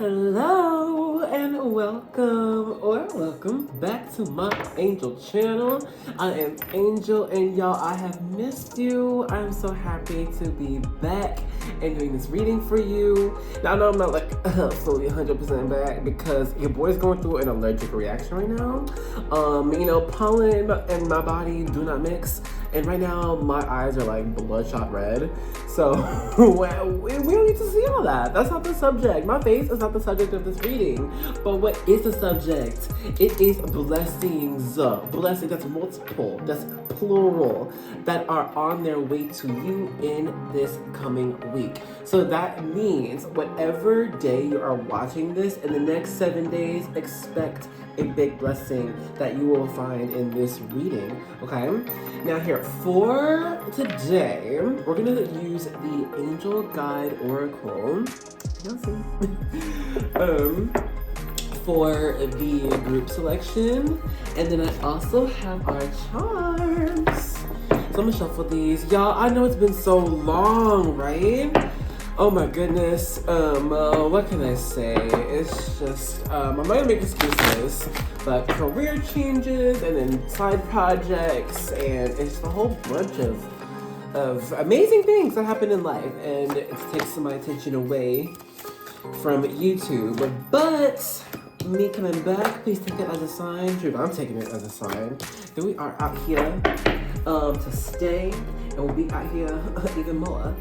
Hello and welcome back to my Angel channel. I am Angel and y'all, I have missed you. I'm so happy to be back and doing this reading for you. Now I know I'm not like fully 100% back because your boy's going through an allergic reaction right now. Pollen and my body do not mix. And right now my eyes are like bloodshot red. So we don't need to see all that. That's not the subject. My face is not the subject of this reading. But what is the subject? It is blessings. Blessings, that's multiple, that's plural, that are on their way to you in this coming week. So that means whatever day you are watching this, in the next 7 days, expect a big blessing that you will find in this reading, okay? Now here, for today, we're gonna use the Angel Guide Oracle, for the group selection, and then I also have our charms. So I'm gonna shuffle these. Y'all, I know it's been so long, right? Oh my goodness, what can I say? It's just, I'm not gonna make excuses, but career changes and then side projects, and it's a whole bunch of amazing things that happen in life, and it takes my attention away from YouTube. But me coming back, please take it as a sign. Dude, I'm taking it as a sign that we are out here to stay, and we'll be out here even more.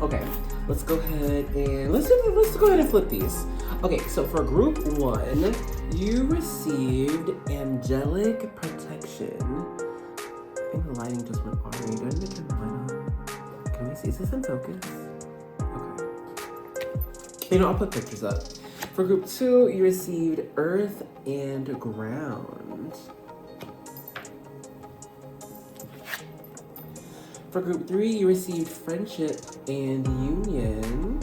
Okay, let's go ahead and let's go ahead and flip these. Okay, so for group 1, you received angelic protection. I think the lighting just went orange. Do I need to turn the light on? Can we see? Is this in focus? Okay. I'll put pictures up. For group 2, you received earth and ground. For group 3, you received friendship and union.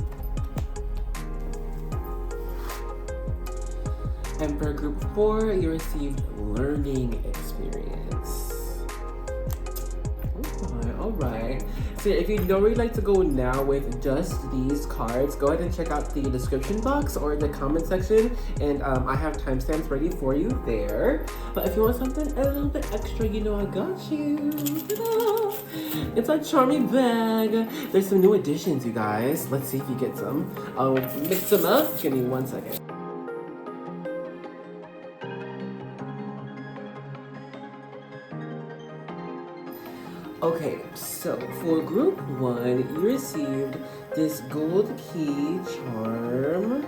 And for group 4, you received learning experience. All right. So if you don't really like to go now with just these cards, go ahead and check out the description box or the comment section, and I have timestamps ready for you there. But if you want something a little bit extra, you know I got you. Ta-da! It's a charming bag. There's some new additions, you guys. Let's see if you get some. I'll mix them up. Give me 1 second. Okay, so for group 1, you received this gold key charm.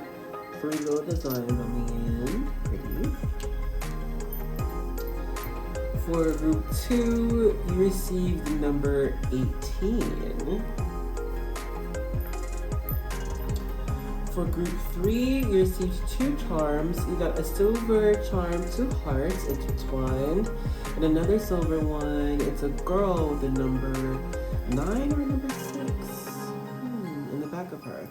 3 little designs on the end. Pretty. For group 2, you received number 18. For group 3, you received 2 charms. You got a silver charm, 2 hearts intertwined, and another silver one. It's a girl with the number 9 or number 6 in the back of her.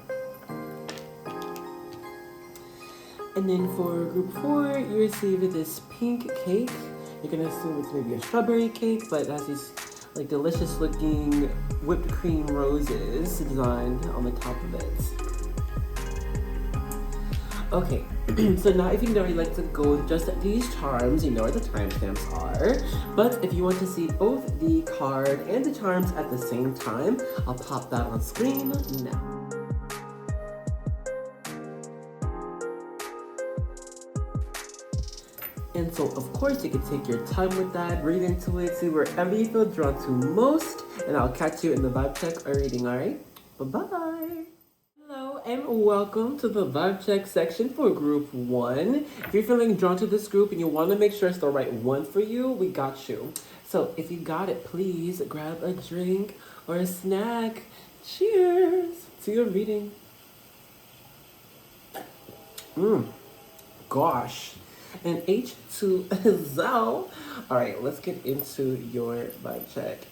And then for group 4, you received this pink cake. You're gonna assume it's maybe a strawberry cake, but it has these like delicious looking whipped cream roses designed on the top of it. Okay, so now if you don't really like to go with just these charms, you know where the timestamps are. But if you want to see both the card and the charms at the same time, I'll pop that on screen now. And so, of course, you can take your time with that, read into it, see wherever you feel drawn to most, and I'll catch you in the vibe check or reading, alright? Bye-bye! Hello, and welcome to the vibe check section for group 1. If you're feeling drawn to this group and you want to make sure it's the right one for you, we got you. So, if you got it, please grab a drink or a snack. Cheers to your reading. Gosh. And H2 Zao. All right, let's get into your vibe check.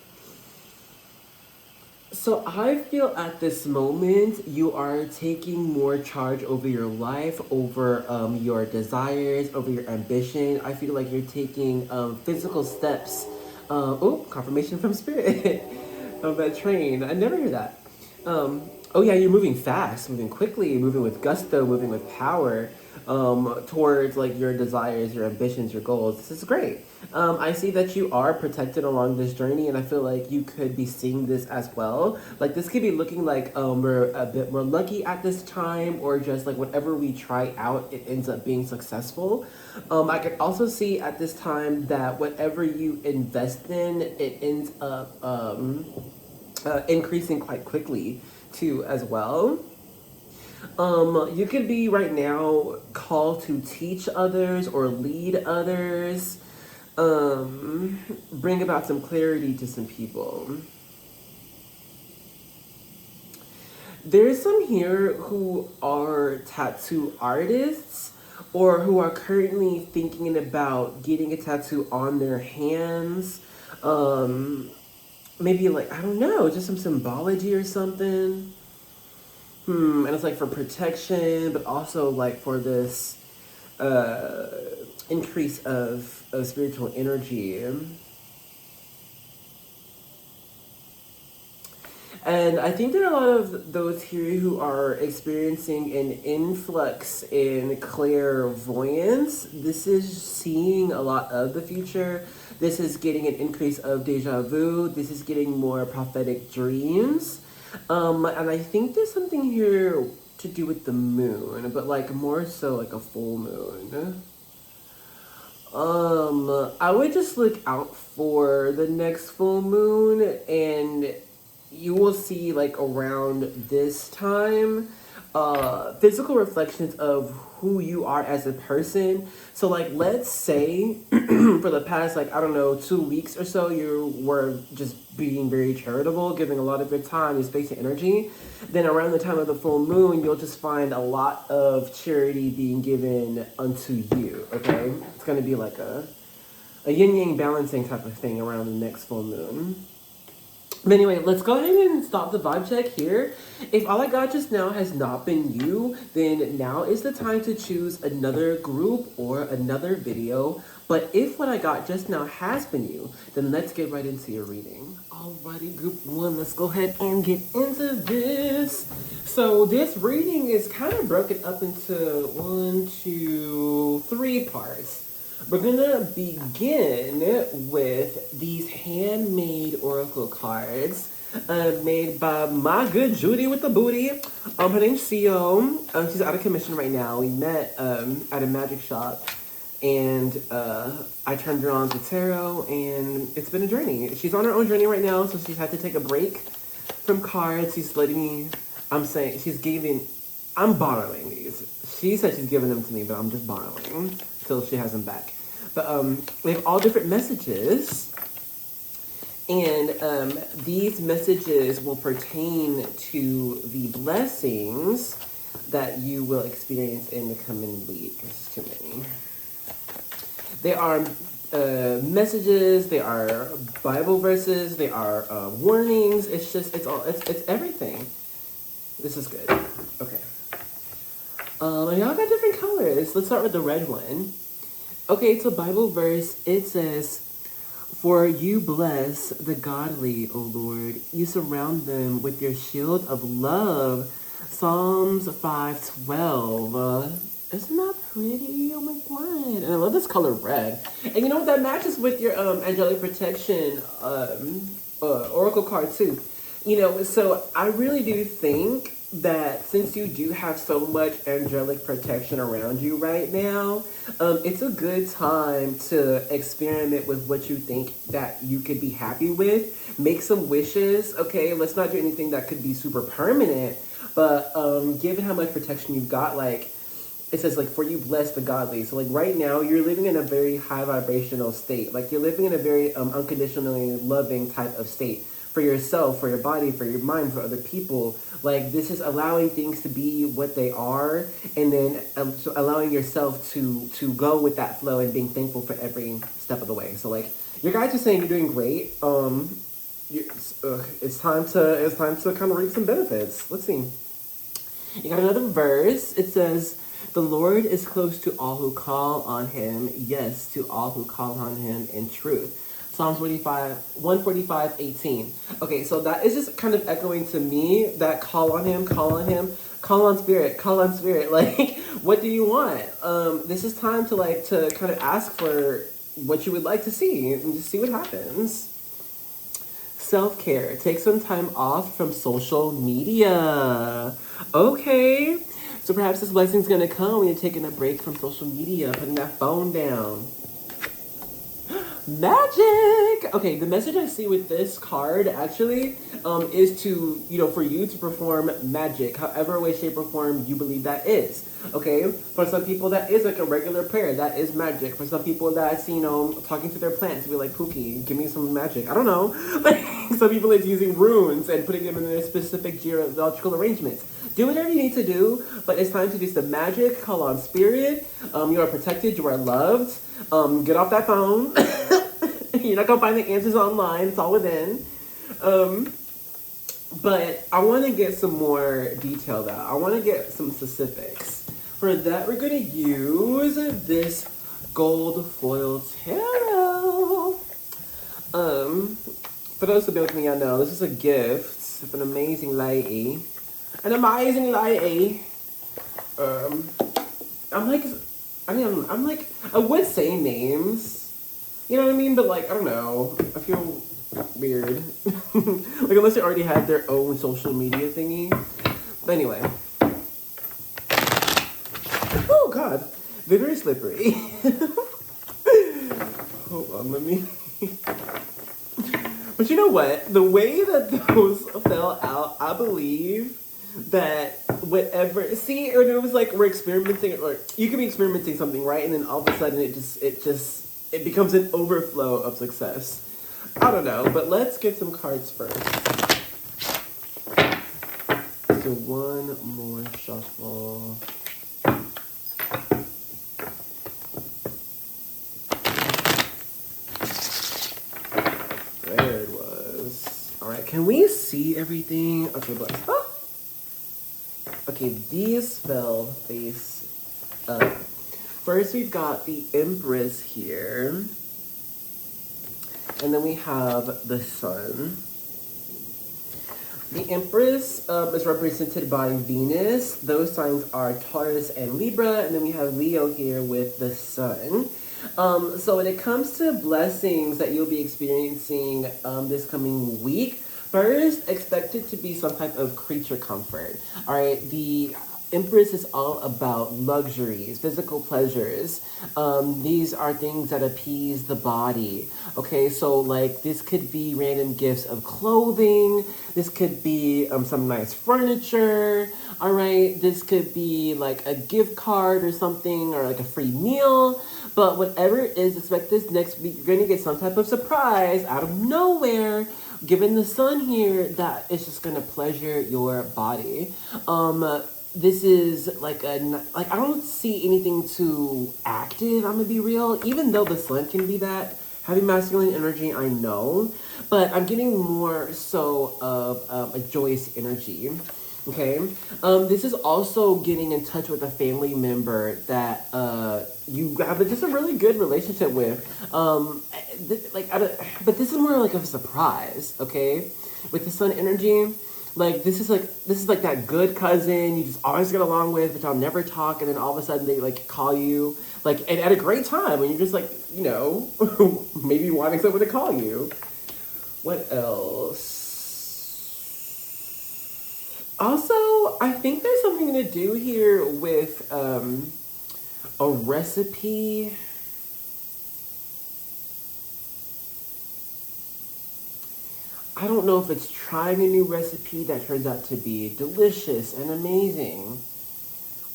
So I feel at this moment you are taking more charge over your life, over your desires, over your ambition. I feel like you're taking physical steps. Oh, confirmation from spirit of that train. I never hear that. Oh yeah, you're moving fast, moving quickly, moving with gusto, moving with power, towards like your desires, your ambitions, your goals. This is great. I see that you are protected along this journey, and I feel like you could be seeing this as well. Like this could be looking like we're a bit more lucky at this time, or just like whatever we try out, it ends up being successful. I could also see at this time that whatever you invest in, it ends up increasing quite quickly too as well. You could be right now called to teach others or lead others, bring about some clarity to some people. There's some here who are tattoo artists or who are currently thinking about getting a tattoo on their hands. Maybe like, I don't know, just some symbology or something. And it's like for protection, but also like for this increase of spiritual energy. And I think there are a lot of those here who are experiencing an influx in clairvoyance. This is seeing a lot of the future. This is getting an increase of deja vu. This is getting more prophetic dreams. And I think there's something here to do with the moon, but like more so like a full moon. I would just look out for the next full moon, and you will see like around this time physical reflections of who you are as a person. So like let's say for the past like I don't know 2 weeks or so you were just being very charitable, giving a lot of your time, your space and energy. Then around the time of the full moon you'll just find a lot of charity being given unto you. Okay, it's going to be like a yin yang balancing type of thing around the next full moon. But anyway, let's go ahead and stop the vibe check here. If all I got just now has not been you, then now is the time to choose another group or another video. But if what I got just now has been you, then let's get right into your reading. Alrighty, group one, let's go ahead and get into this. So this reading is kind of broken up into 1, 2, 3 parts. We're gonna begin with these handmade oracle cards made by my good Judy with the booty. Her name's CEO. She's out of commission right now. We met at a magic shop, and I turned her on to tarot, and it's been a journey. She's on her own journey right now, so she's had to take a break from cards. She's letting me. I'm borrowing these. She said she's giving them to me, but I'm just borrowing till she has them back. But we have all different messages, and these messages will pertain to the blessings that you will experience in the coming week. There's too many. They are messages, they are Bible verses, they are warnings. It's everything. This is good. Okay. Y'all got different colors. Let's start with the red one. Okay, it's a Bible verse. It says, "For you bless the godly, O Lord. You surround them with your shield of love." Psalms 5:12. Isn't that pretty? Oh my god. And I love this color red. And you know what? That matches with your angelic protection oracle card too. You know, so I really do think that since you do have so much angelic protection around you right now, it's a good time to experiment with what you think that you could be happy with. Make some wishes, okay? Let's not do anything that could be super permanent, but given how much protection you've got, like, it says, like, for you bless the godly. So, like, right now, you're living in a very high vibrational state. Like, you're living in a very unconditionally loving type of state. For yourself, for your body, for your mind, for other people. Like, this is allowing things to be what they are, and then so allowing yourself to go with that flow and being thankful for every step of the way. So, like, your guys are saying you're doing great. It's time to kind of reap some benefits. Let's see. You got another verse. It says, "The Lord is close to all who call on him. Yes, to all who call on him in truth." Psalms 145:18. Okay, so that is just kind of echoing to me that call on him, call on him, call on spirit, call on spirit. Like, what do you want? This is time to to kind of ask for what you would like to see and just see what happens. Self-care. Take some time off from social media. Okay. So perhaps this blessing's gonna come when you're taking a break from social media, putting that phone down. Magic! Okay, the message I see with this card actually is to, for you to perform magic, however way, shape, or form you believe that is. Okay? For some people, that is like a regular prayer. That is magic. For some people, that's, talking to their plants to be like, Pookie, give me some magic. I don't know. Like, some people, it's using runes and putting them in their specific geological arrangements. Do whatever you need to do, but it's time to do some magic, call on spirit. You are protected, you are loved. Get off that phone. You're not gonna find the answers online, it's all within. But I wanna get some more detail though. I wanna get some specifics. For that, we're gonna use this gold foil tarot. For those who have been with me, I know this is a gift of an amazing lady. An amazing lady. I'm like, I would say names. You know what I mean? But I don't know. I feel weird. Unless they already had their own social media thingy. But anyway. Oh, God. Very slippery. Hold on, let me... But you know what? The way that those fell out, I believe that whatever... See, it was like we're experimenting, or you can be experimenting something, right? And then all of a sudden it becomes an overflow of success. I don't know, but let's get some cards first. So one more shuffle. There it was. All right, can we see everything? Okay, bless. Oh! Okay, these fell face up. First, we've got the Empress here. And then we have the Sun. The Empress is represented by Venus. Those signs are Taurus and Libra. And then we have Leo here with the Sun. So when it comes to blessings that you'll be experiencing this coming week, first, expect it to be some type of creature comfort. All right, the Empress is all about luxuries, physical pleasures. These are things that appease the body. Okay, so this could be random gifts of clothing. This could be some nice furniture. All right, this could be a gift card or something, or a free meal. But whatever it is, expect this next week, you're gonna get some type of surprise out of nowhere. Given the Sun here, that is just gonna pleasure your body. This is I don't see anything too active, I'm gonna be real, even though the Sun can be that heavy masculine energy, I know, but I'm getting more so of a joyous energy. Okay, this is also getting in touch with a family member that you have just a really good relationship with. But this is more of a surprise. Okay, with the Sun energy. This is that good cousin you just always get along with, but y'all never talk, and then all of a sudden they call you and at a great time when you're just maybe wanting someone to call you. What else? Also, I think there's something to do here with a recipe. I don't know if it's trying a new recipe that turns out to be delicious and amazing,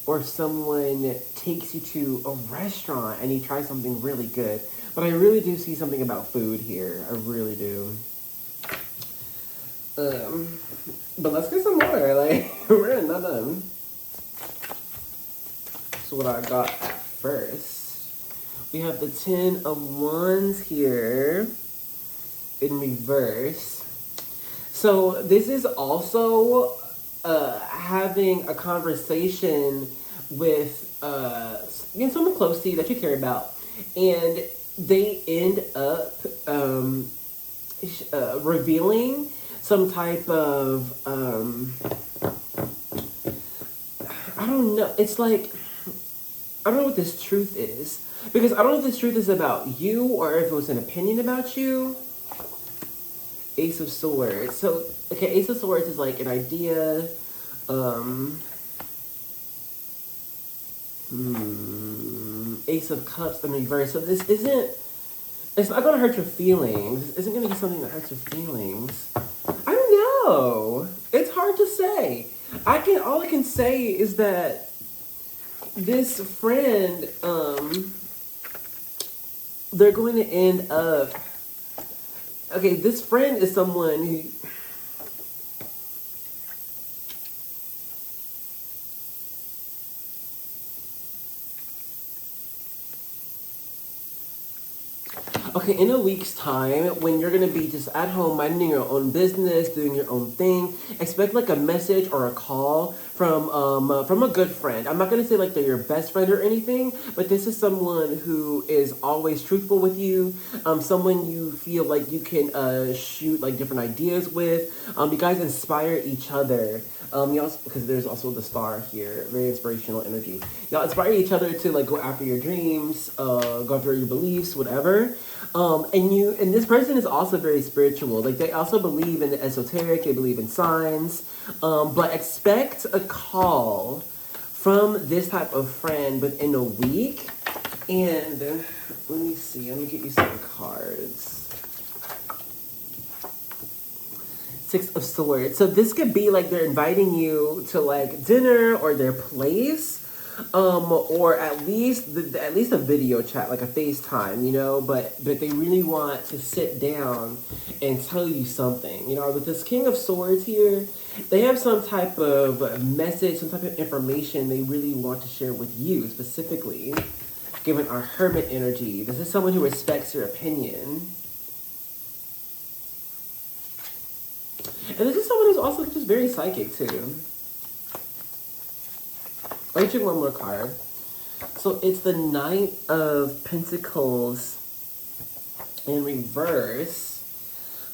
or someone takes you to a restaurant and you try something really good. But I really do see something about food here. I really do. But let's get some more. We're not done. So what I got at first, we have the 10 of Wands here in reverse. So this is also having a conversation with someone close to you that you care about. And they end up revealing some type of I don't know. It's like, I don't know what this truth is, because I don't know if this truth is about you or if it was an opinion about you. Ace of Swords. So, okay, Ace of Swords is like an idea. Ace of Cups in reverse. So this isn't, it's not gonna hurt your feelings. This isn't gonna be something that hurts your feelings. I don't know. It's hard to say. All I can say is that this friend, they're going to end up, okay, this friend is someone who, okay, in a week's time, when you're gonna be just at home minding your own business, doing your own thing, expect like a message or a call from a good friend. I'm not gonna say like they're your best friend or anything, but this is someone who is always truthful with you. Someone you feel like you can shoot like different ideas with. You guys inspire each other. You also, because there's also the star here, very inspirational energy. Y'all inspire each other to like go after your dreams, go after your beliefs, whatever. And this person is also very spiritual. Like they also believe in the esoteric, they believe in signs. But expect a call from this type of friend within a week. And let me see, let me get you some cards. Six of Swords. So this could be like they're inviting you to like dinner or their place, or at least a video chat, like a FaceTime, you know. But they really want to sit down and tell you something, you know. With this King of Swords here, they have some type of message, some type of information they really want to share with you specifically. Given our Hermit energy, this is someone who respects your opinion. And this is someone who's also just very psychic too. Let me check one more card. So it's the Knight of Pentacles in reverse.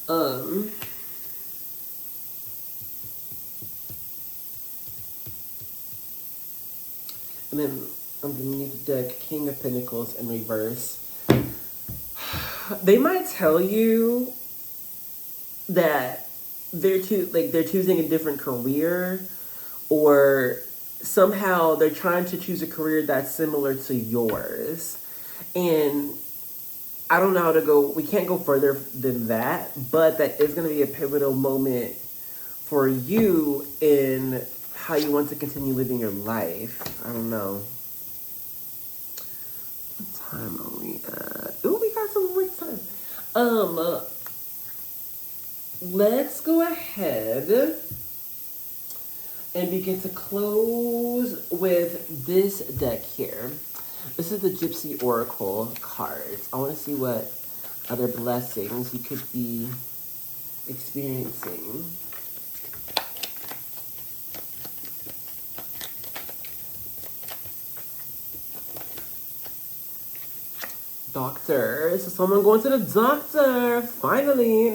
And then underneath the deck, King of Pentacles in reverse. They might tell you that they're choosing a different career, or somehow they're trying to choose a career that's similar to yours. And I don't know how to go, we can't go further than that, but that is going to be a pivotal moment for you in how you want to continue living your life. I don't know. What time are we at? Ooh, we got some more time. Let's go ahead and begin to close with this deck here. This is the Gypsy Oracle cards. I want to see what other blessings you could be experiencing. Doctor. So someone going to the doctor, finally.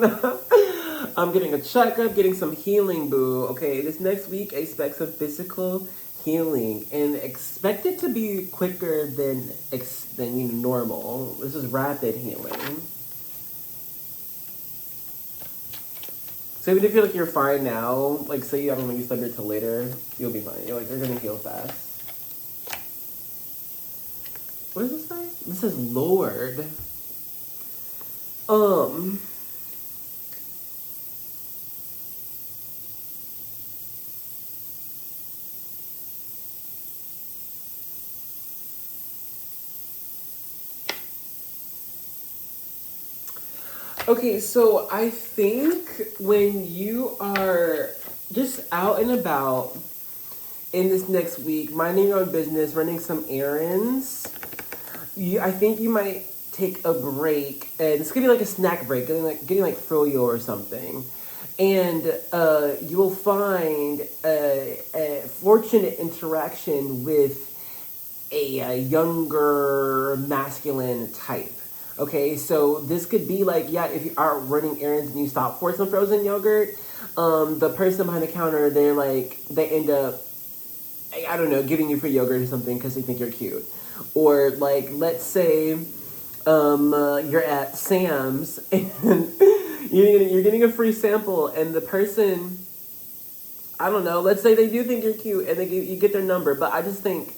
I'm getting a checkup, getting some healing, boo. Okay, this next week, expect some physical healing. And expect it to be quicker than normal. This is rapid healing. So even if you feel like you're fine now, like say, I don't know, you stub it till later, you'll be fine. You're going to heal fast. What does this say? This is Lord. Okay, so I think when you are just out and about in this next week, minding your own business, running some errands, I think you might take a break, and it's gonna be like a snack break, getting like froyo or something, and you will find a fortunate interaction with a younger masculine type. Okay, so this could be like, yeah, if you are running errands and you stop for some frozen yogurt, the person behind the counter, they end up, I don't know, giving you free yogurt or something because they think you're cute. Or like, let's say you're at Sam's and you're getting a free sample, and the person, I don't know, let's say they do think you're cute and you get their number, but I just think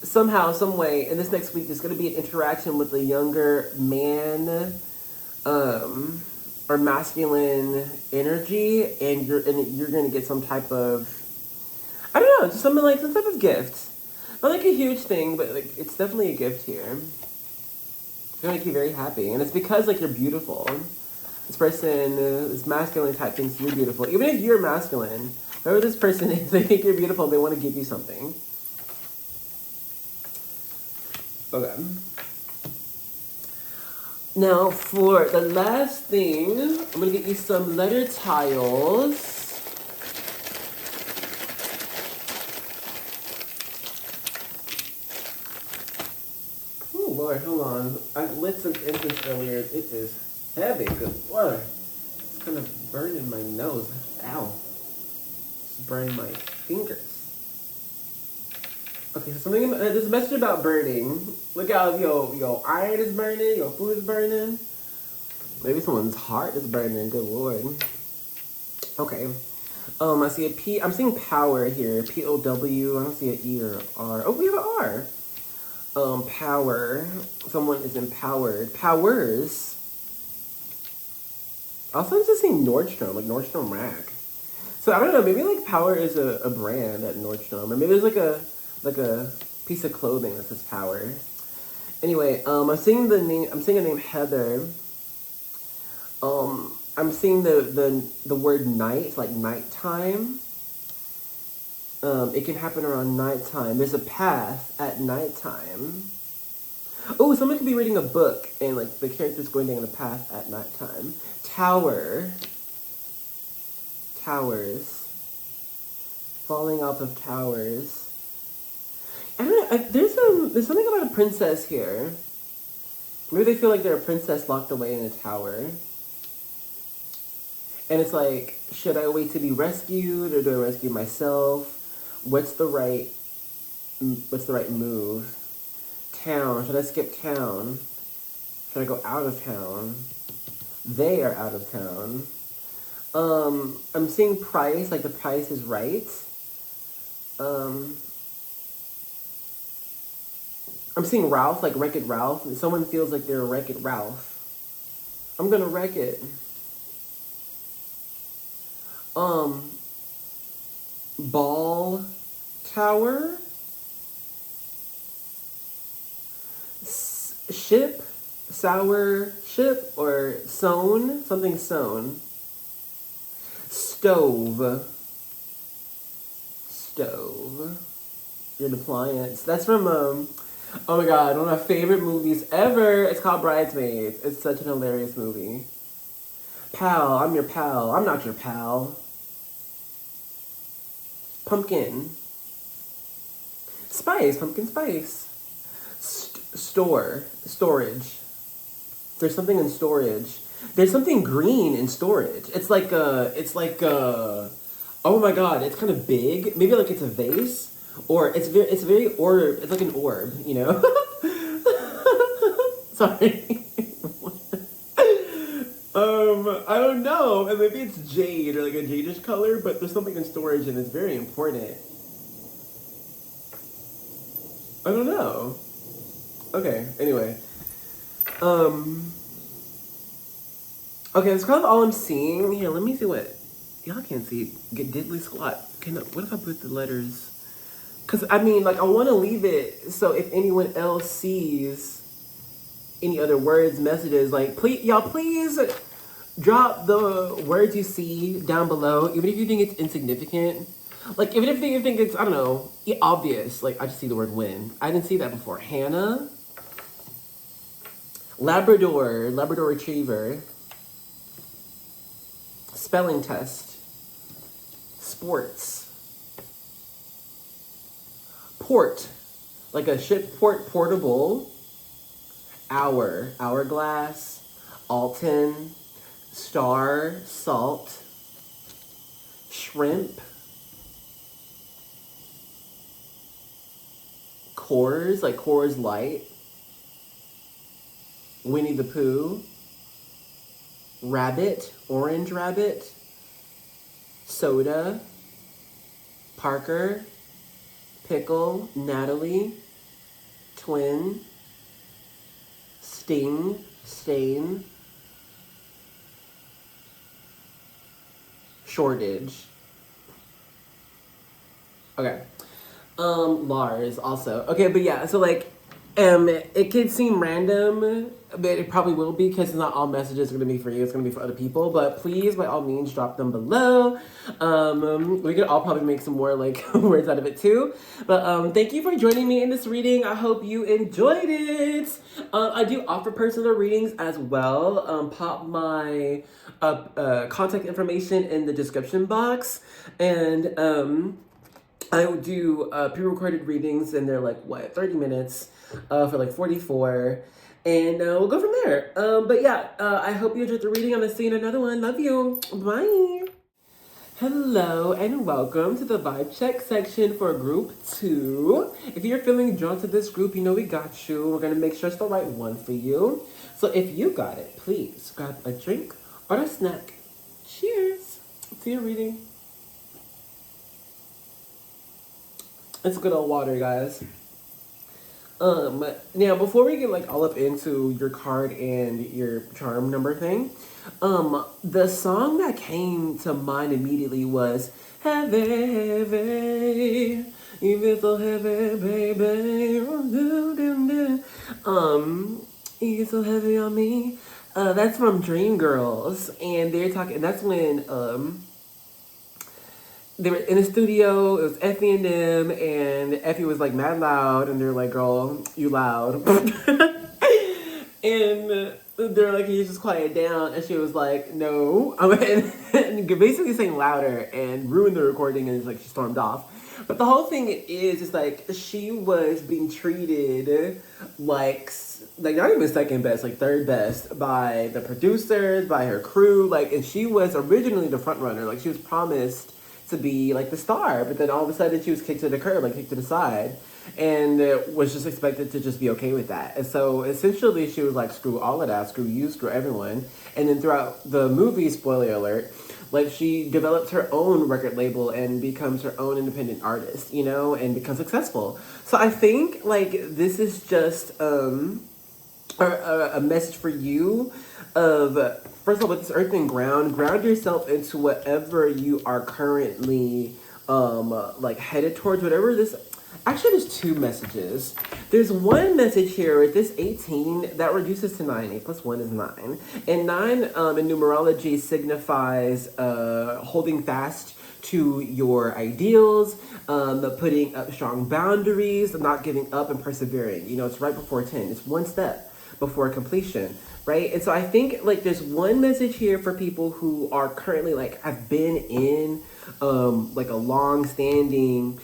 somehow, some way, in this next week, there's going to be an interaction with a younger man, or masculine energy, and you're going to get some type of, I don't know, just something like some type of gift. Not like a huge thing, but like it's definitely a gift here. It's gonna make you very happy, and it's because like you're beautiful. This person, this masculine type, thinks you're beautiful. Even if you're masculine, whoever this person is, they think you're beautiful. They want to give you something. Okay. Now for the last thing, I'm gonna get you some letter tiles. Oh Lord, hold on. I lit some incense earlier. It is heavy. Good Lord. It's kind of burning my nose. Ow. It's burning my fingers. Okay, so there's a message about burning. Look out, your iron is burning, your food is burning. Maybe someone's heart is burning. Good Lord. Okay. I see a P. I'm seeing power here. P-O-W. I don't see an E or R. Oh, we have an R. Power. Someone is empowered. Powers. Also, I'm just seeing Nordstrom, like Nordstrom Rack. So I don't know. Maybe like Power is a brand at Nordstrom, or maybe there's like a piece of clothing that says Power. Anyway, I'm seeing the name. I'm seeing a name Heather. I'm seeing the word night, like nighttime. It can happen around nighttime. There's a path at nighttime. Oh, someone could be reading a book and like the character's going down a path at nighttime. Tower. Towers. Falling off of towers. I don't know, there's something about a princess here. Maybe they feel like they're a princess locked away in a tower. And it's like, should I wait to be rescued or do I rescue myself? What's the right move? Town. Should I skip town? Should I go out of town? They are out of town. I'm seeing price, like the price is right. I'm seeing Ralph, like Wreck-It Ralph. Someone feels like they're Wreck-It Ralph. I'm gonna wreck it. Ball tower. Ship. Sour ship or sewn. Something sewn. Stove. Your appliance. That's from, oh my god, one of my favorite movies ever. It's called Bridesmaids. It's such an hilarious movie. Pal, I'm your pal. I'm not your pal. Pumpkin. Spice, pumpkin spice. Storage. There's something in storage. There's something green in storage. It's like oh my god, it's kind of big. Maybe like it's a vase. Or it's very orb. It's like an orb, you know? Sorry. I don't know. And maybe it's jade or like a jadish color, but there's something in storage and it's very important. I don't know. Okay, anyway. Okay, that's kind of all I'm seeing. Here, let me see what... Y'all can't see. Get diddly squat. What if I put the letters... Because, I mean, like, I want to leave it so if anyone else sees any other words, messages, like, please, y'all, please drop the words you see down below, even if you think it's insignificant. Like, even if you think it's, I don't know, obvious. Like, I just see the word win. I didn't see that before. Hannah. Labrador Retriever. Spelling test. Sports. Port, like a ship port, portable. hourglass, Alton, star, salt, shrimp, Coors, like Coors Light, Winnie the Pooh, rabbit, orange rabbit, soda, Parker, pickle, Natalie, twin, sting, stain, shortage. Okay. Lars also. Okay, but yeah, so like, it could seem random, but it probably will be because not all messages are going to be for you. It's going to be for other people. But please, by all means, drop them below. We could all probably make some more like words out of it too. But thank you for joining me in this reading. I hope you enjoyed it. I do offer personal readings as well. Pop my contact information in the description box, and I would do pre-recorded readings, and they're like, what, 30 minutes for like 44. And we'll go from there. But yeah, I hope you enjoyed the reading. I'm going to see you in another one. Love you. Bye. Hello and welcome to the vibe check section for group 2. If you're feeling drawn to this group, you know we got you. We're going to make sure it's the right one for you. So if you got it, please grab a drink or a snack. Cheers to your reading. It's good old water, guys. Now before we get like all up into your card and your charm number thing, the song that came to mind immediately was Heavy, Heavy, You Feel So Heavy, Baby. You get so heavy on me. That's from Dreamgirls, and they're talking. That's when they were in the studio. It was Effie and them, and Effie was like mad loud, and they're like, "Girl, you loud," and they're like, "Can you just quiet down?" And she was like, "No," and basically saying louder and ruined the recording, and it's like she stormed off. But the whole thing is just like she was being treated like not even second best, like third best by the producers, by her crew, like, and she was originally the front runner, like she was promised to be like the star, but then all of a sudden she was kicked to the curb, like kicked to the side, and was just expected to just be okay with that. And so essentially she was like, screw all of that, screw you, screw everyone. And then throughout the movie, spoiler alert, like she develops her own record label and becomes her own independent artist, you know, and becomes successful. So I think like this is just a message for you of, first of all, with this earth and ground yourself into whatever you are currently like headed towards, whatever this. Actually, there's two messages. There's one message here with this 18 that reduces to 9. 8 plus 1 is 9. And 9 in numerology signifies holding fast to your ideals, putting up strong boundaries, not giving up and persevering. You know, it's right before 10. It's one step before completion, right? And so I think like there's one message here for people who are currently like have been in like a long-standing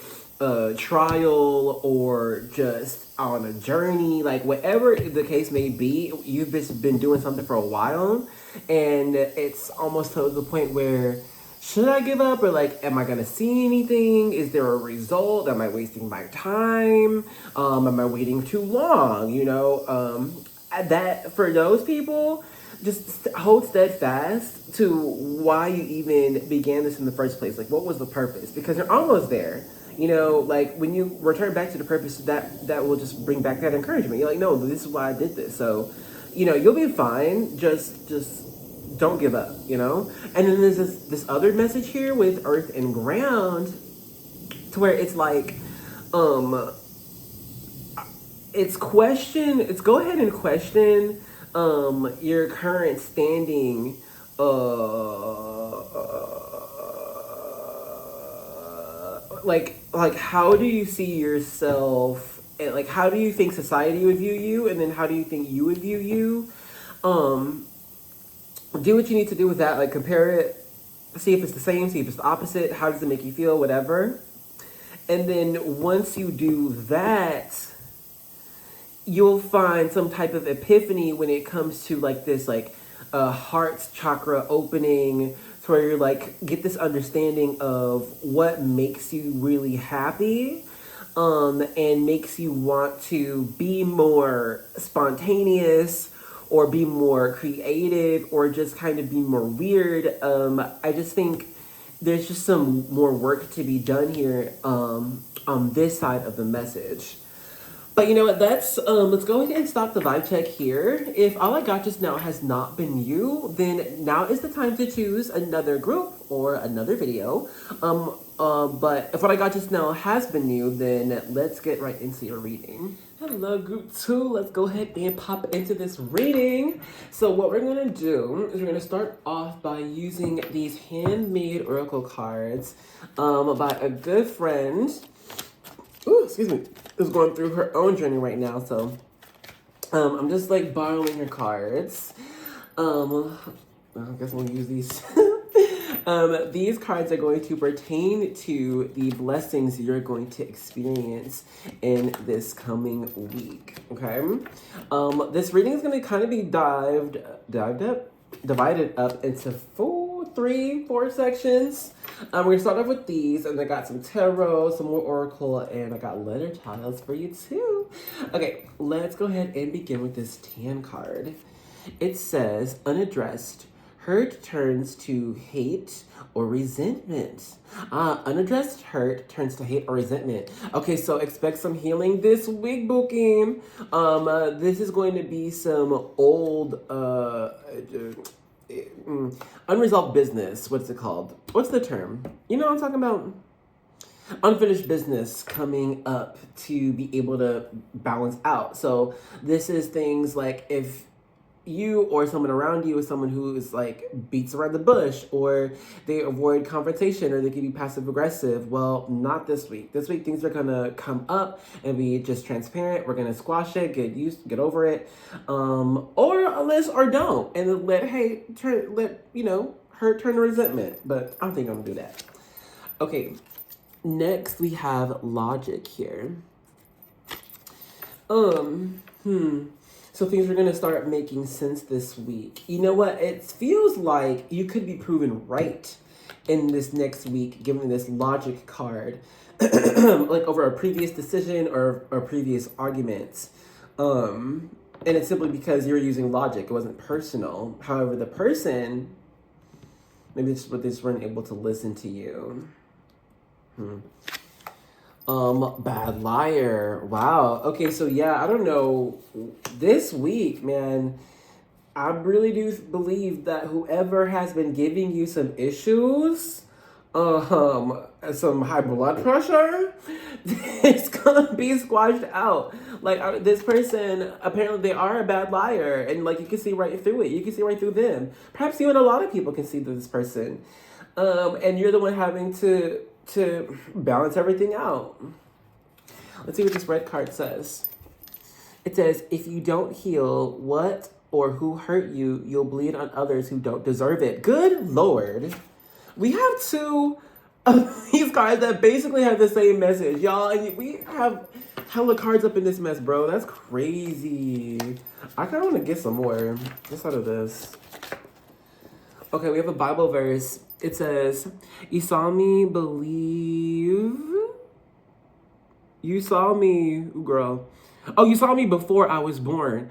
trial or just on a journey, like whatever the case may be. You've just been doing something for a while, and it's almost to the point where, should I give up, or like, am I gonna see anything? Is there a result? Am I wasting my time? Am I waiting too long? You know, that for those people, just hold steadfast to why you even began this in the first place. Like, what was the purpose? Because you're almost there. You know, like when you return back to the purpose, that will just bring back that encouragement. You're like, no, this is why I did this. So, you know, you'll be fine. Just don't give up, you know? And then there's this other message here with earth and ground, to where it's like, it's go ahead and question your current standing, like how do you see yourself, and like how do you think society would view you, and then how do you think you would view you? Do what you need to do with that, like compare it, see if it's the same, see if it's the opposite, how does it make you feel, whatever. And then once you do that, you'll find some type of epiphany when it comes to like this like heart chakra opening, to where you're like get this understanding of what makes you really happy, and makes you want to be more spontaneous or be more creative or just kind of be more weird. I just think there's just some more work to be done here, on this side of the message. But you know what? Let's go ahead and stop the vibe check here. If all I got just now has not been you, then now is the time to choose another group or another video. But if what I got just now has been you, then let's get right into your reading. Hello, group 2. Let's go ahead and pop into this reading. So what we're gonna do is we're gonna start off by using these handmade oracle cards, by a good friend. Ooh, excuse me. Is going through her own journey right now, so I'm just like borrowing her cards. I guess I'm gonna use these. These cards are going to pertain to the blessings you're going to experience in this coming week. Okay. This reading is going to kind of be divided up into 4 sections. We're gonna start off with these, and I got some tarot, some more oracle, and I got letter tiles for you too. Okay, let's go ahead and begin with this tan card. It says, unaddressed, hurt turns to hate or resentment. Unaddressed hurt turns to hate or resentment. Okay, so expect some healing this week, Booking. This is going to be some old, unresolved business. What's it called? What's the term? You know what I'm talking about? Unfinished business coming up to be able to balance out. So this is things like if you or someone around you is someone who is like beats around the bush, or they avoid confrontation, or they can be passive aggressive. Well, not this week. This week things are gonna come up and be just transparent. We're gonna squash it, get over it, or don't, and let hurt turn to resentment. But I don't think I'm gonna do that. Okay, next we have logic here. So things are going to start making sense this week. You know what? It feels like you could be proven right in this next week, given this logic card, like over a previous decision or previous arguments. And it's simply because you're using logic. It wasn't personal. However, the person, maybe it's what they just weren't able to listen to you. Bad liar. Wow. Okay, so yeah, I don't know. This week, man, I really do believe that whoever has been giving you some issues, some high blood pressure, it's gonna be squashed out. Like this person, apparently they are a bad liar, and like you can see right through it. You can see right through them. Perhaps you and a lot of people can see through this person, and you're the one having to balance everything out. Let's see what this red card says. It says, if you don't heal what or who hurt you, you'll bleed on others who don't deserve it. Good Lord. We have 2 of these cards that basically have the same message, y'all. And we have hella cards up in this mess, bro. That's crazy. I kind of want to get some more just out of this. Okay, we have a Bible verse. It says, you saw me believe. You saw me, girl. Oh, you saw me before I was born.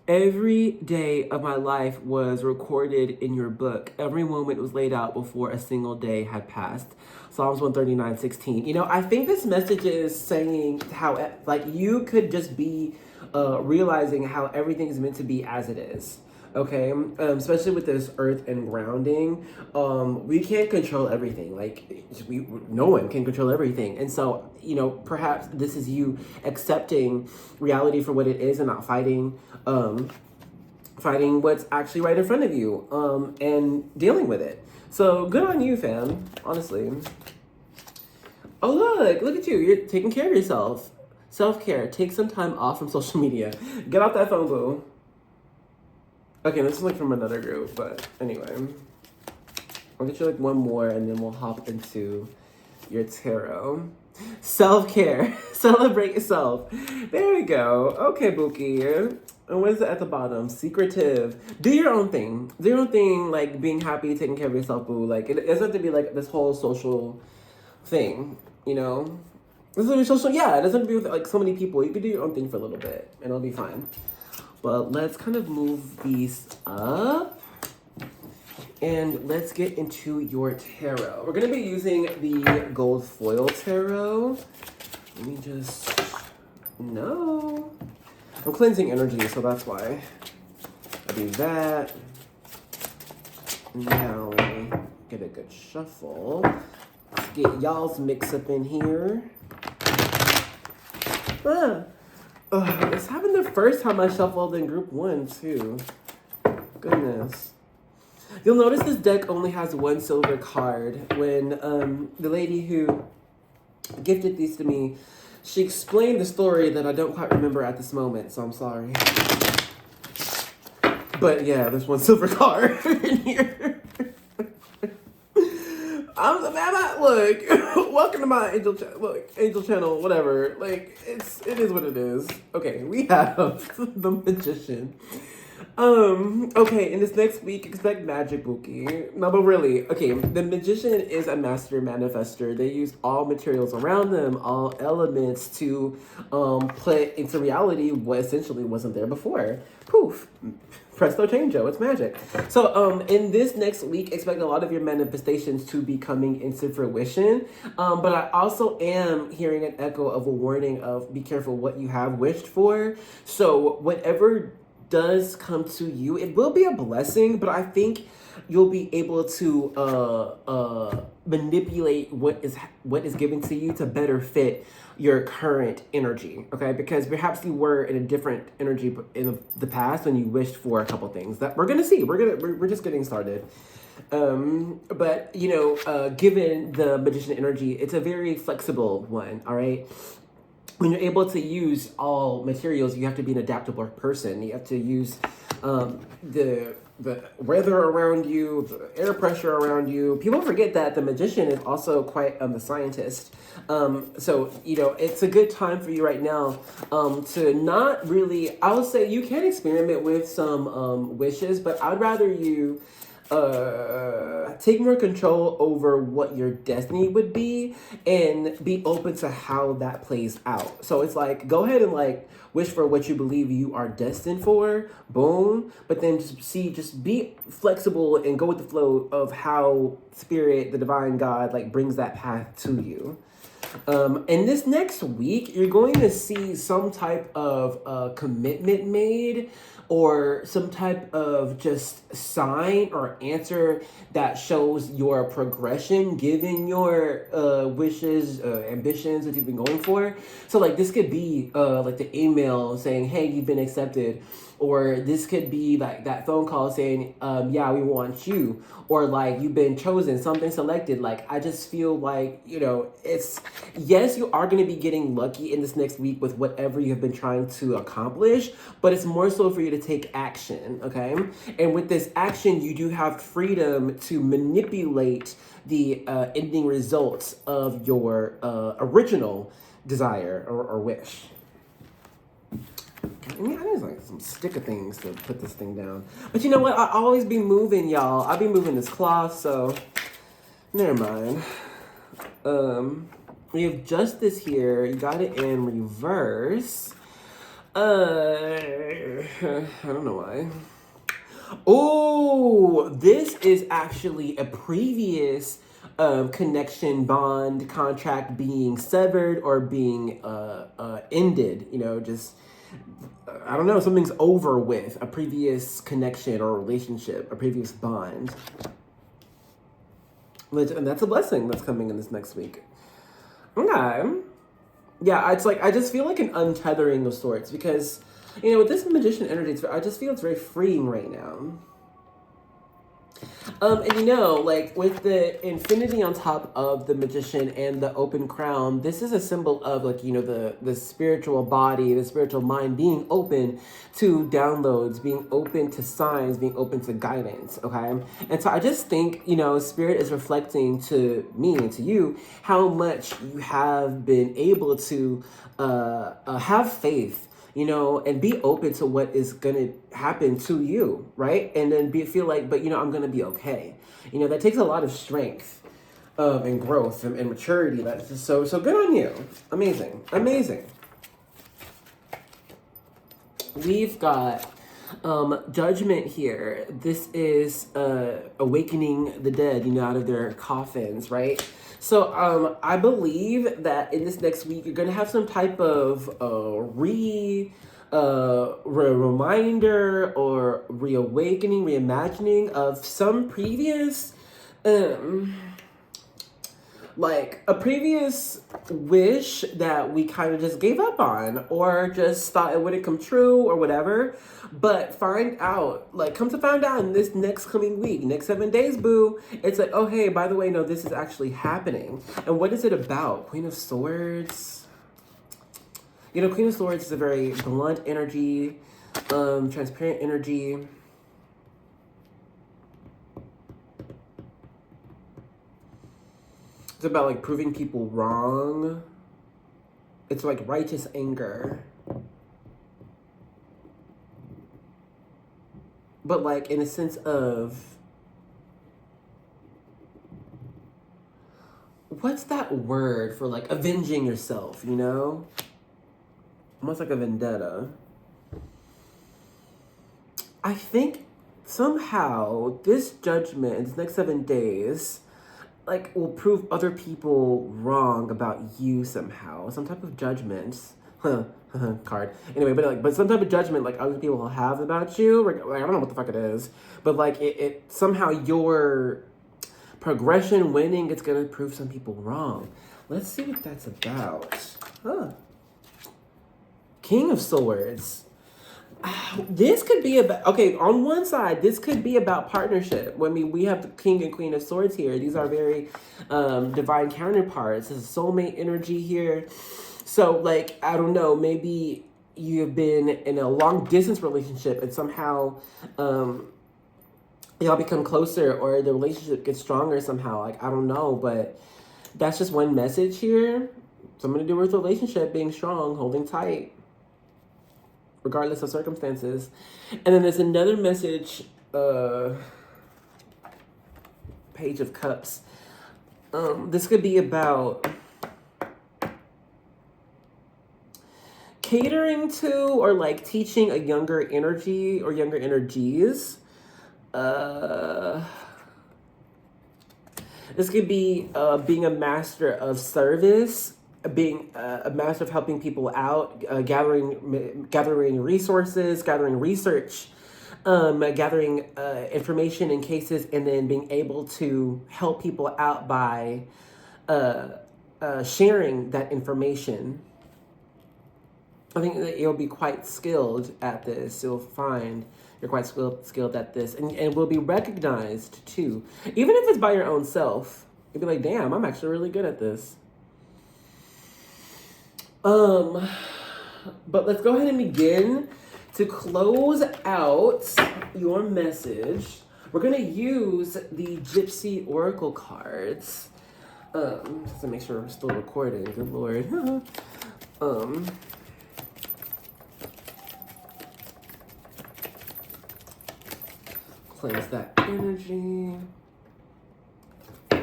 Every day of my life was recorded in your book. Every moment was laid out before a single day had passed. Psalms 139:16. You know, I think this message is saying how, like, you could just be realizing how everything is meant to be as it is. Okay, especially with this earth and grounding, we can't control everything. Like, no one can control everything. And so, you know, perhaps this is you accepting reality for what it is and not fighting what's actually right in front of you, and dealing with it. So good on you, fam, honestly. Oh, look at you. You're taking care of yourself. Self-care. Take some time off from social media. Get off that phone, boo. Okay, this is like from another group, but anyway. I'll get you like one more and then we'll hop into your tarot. Self-care. Celebrate yourself. There we go. Okay, Bookie. And what is it at the bottom? Secretive. Do your own thing. Do your own thing, like being happy, taking care of yourself, boo. Like, it doesn't have to be like this whole social thing, you know? This is social, yeah, it doesn't have to be with like so many people. You can do your own thing for a little bit and it'll be fine. But let's kind of move these up. And let's get into your tarot. We're going to be using the gold foil tarot. Let me just... No. I'm cleansing energy, so that's why. I do that. Now, let me get a good shuffle. Let's get y'all's mix up in here. It's happened the first time I shuffled in group 1, too. Goodness. You'll notice this deck only has one silver card. When the lady who gifted these to me, she explained the story that I don't quite remember at this moment, so I'm sorry. But yeah, there's one silver card in here. Look, welcome to my Angel Channel, whatever. Like, it is what it is. Okay, we have the Magician. Okay, in this next week, expect magic, Bookie. No, but really, okay, the Magician is a master manifester. They use all materials around them, all elements to put into reality what essentially wasn't there before. Poof. Presto changeo, it's magic. So in this next week, expect a lot of your manifestations to be coming into fruition. But I also am hearing an echo of a warning of be careful what you have wished for. So whatever does come to you, it will be a blessing, but I think you'll be able to manipulate what is given to you to better fit your current energy, okay? Because perhaps you were in a different energy in the past when you wished for a couple things that we're gonna see. We're just getting started. But you know, given the Magician energy, it's a very flexible one, all right? When you're able to use all materials, you have to be an adaptable person. You have to use the weather around you, the air pressure around you. People forget that the Magician is also quite the scientist. So, you know, it's a good time for you right now to not really, I would say you can experiment with some wishes, but I'd rather you take more control over what your destiny would be and be open to how that plays out. So it's like, go ahead and like wish for what you believe you are destined for, boom, but then just be flexible and go with the flow of how spirit, the divine God, like brings that path to you. And this next week, you're going to see some type of commitment made or some type of just sign or answer that shows your progression given your wishes, ambitions that you've been going for. So like this could be like the email saying, hey, you've been accepted. Or this could be like that phone call saying, yeah, we want you. Or like you've been chosen, something selected. Like I just feel like, you know, it's, yes, you are going to be getting lucky in this next week with whatever you have been trying to accomplish, but it's more so for you to take action, okay? And with this action, you do have freedom to manipulate the ending results of your original desire or wish. I mean, I need like some sticker things to put this thing down. But you know what? I always be moving, y'all. I be moving this cloth, so never mind. We have Justice here. You got it in reverse. I don't know why. Oh, this is actually a previous connection, bond, contract being severed or being ended. You know, just I don't know, something's over with a previous connection or relationship, a previous bond. And that's a blessing that's coming in this next week. Okay. Yeah, it's like, I just feel like an untethering of sorts because, you know, with this Magician energy, I just feel it's very freeing right now. And you know, like with the infinity on top of the magician and the open crown, this is a symbol of like, you know, the spiritual body, the spiritual mind being open to downloads, being open to signs, being open to guidance. Okay. And so I just think, you know, spirit is reflecting to me and to you how much you have been able to have faith, you know, and be open to what is going to happen to you, right? And then feel like, but, you know, I'm going to be okay. You know, that takes a lot of strength and growth and maturity. That's just so good on you. Amazing. Amazing. We've got judgment here. This is awakening the dead, you know, out of their coffins, right? So I believe that in this next week, you're going to have some type of reminder or reawakening, reimagining of some previous, like a previous wish that we kind of just gave up on or just thought it wouldn't come true or whatever. But find out, like, come to find out in this next coming week, next 7 days, boo. It's like, oh, hey, by the way, no, this is actually happening. And what is it about? Queen of Swords. You know, Queen of Swords is a very blunt energy, transparent energy. It's about like proving people wrong. It's like righteous anger. But like in a sense of, what's that word for like avenging yourself, you know? Almost like a vendetta. I think somehow this judgment, this next 7 days, like will prove other people wrong about you somehow. Some type of judgment. Card. Anyway, but some type of judgment like other people will have about you. Like, I don't know what the fuck it is. But like it somehow your progression winning, it's gonna prove some people wrong. Let's see what that's about. King of Swords. This could be about, okay, on one side, this could be about partnership. I mean, we have the King and Queen of Swords here. These are very divine counterparts. There's soulmate energy here. So, like, I don't know, maybe you've been in a long distance relationship and somehow y'all become closer or the relationship gets stronger somehow. Like, I don't know, but that's just one message here. Something to do with relationship being strong, holding tight, regardless of circumstances. And then there's another message, Page of Cups. This could be about catering to or like teaching a younger energy or younger energies. This could be being a master of service, being a master of helping people out, gathering resources, gathering research, gathering information in cases, and then being able to help people out by sharing that information. I think that you'll be quite skilled at this. You'll find you're quite skilled at this, and will be recognized too. Even if it's by your own self, you'll be like, damn, I'm actually really good at this. But let's go ahead and begin to close out your message. We're gonna use the Gypsy Oracle cards. Just to make sure we're still recording. Good Lord. Cleanse that energy. Look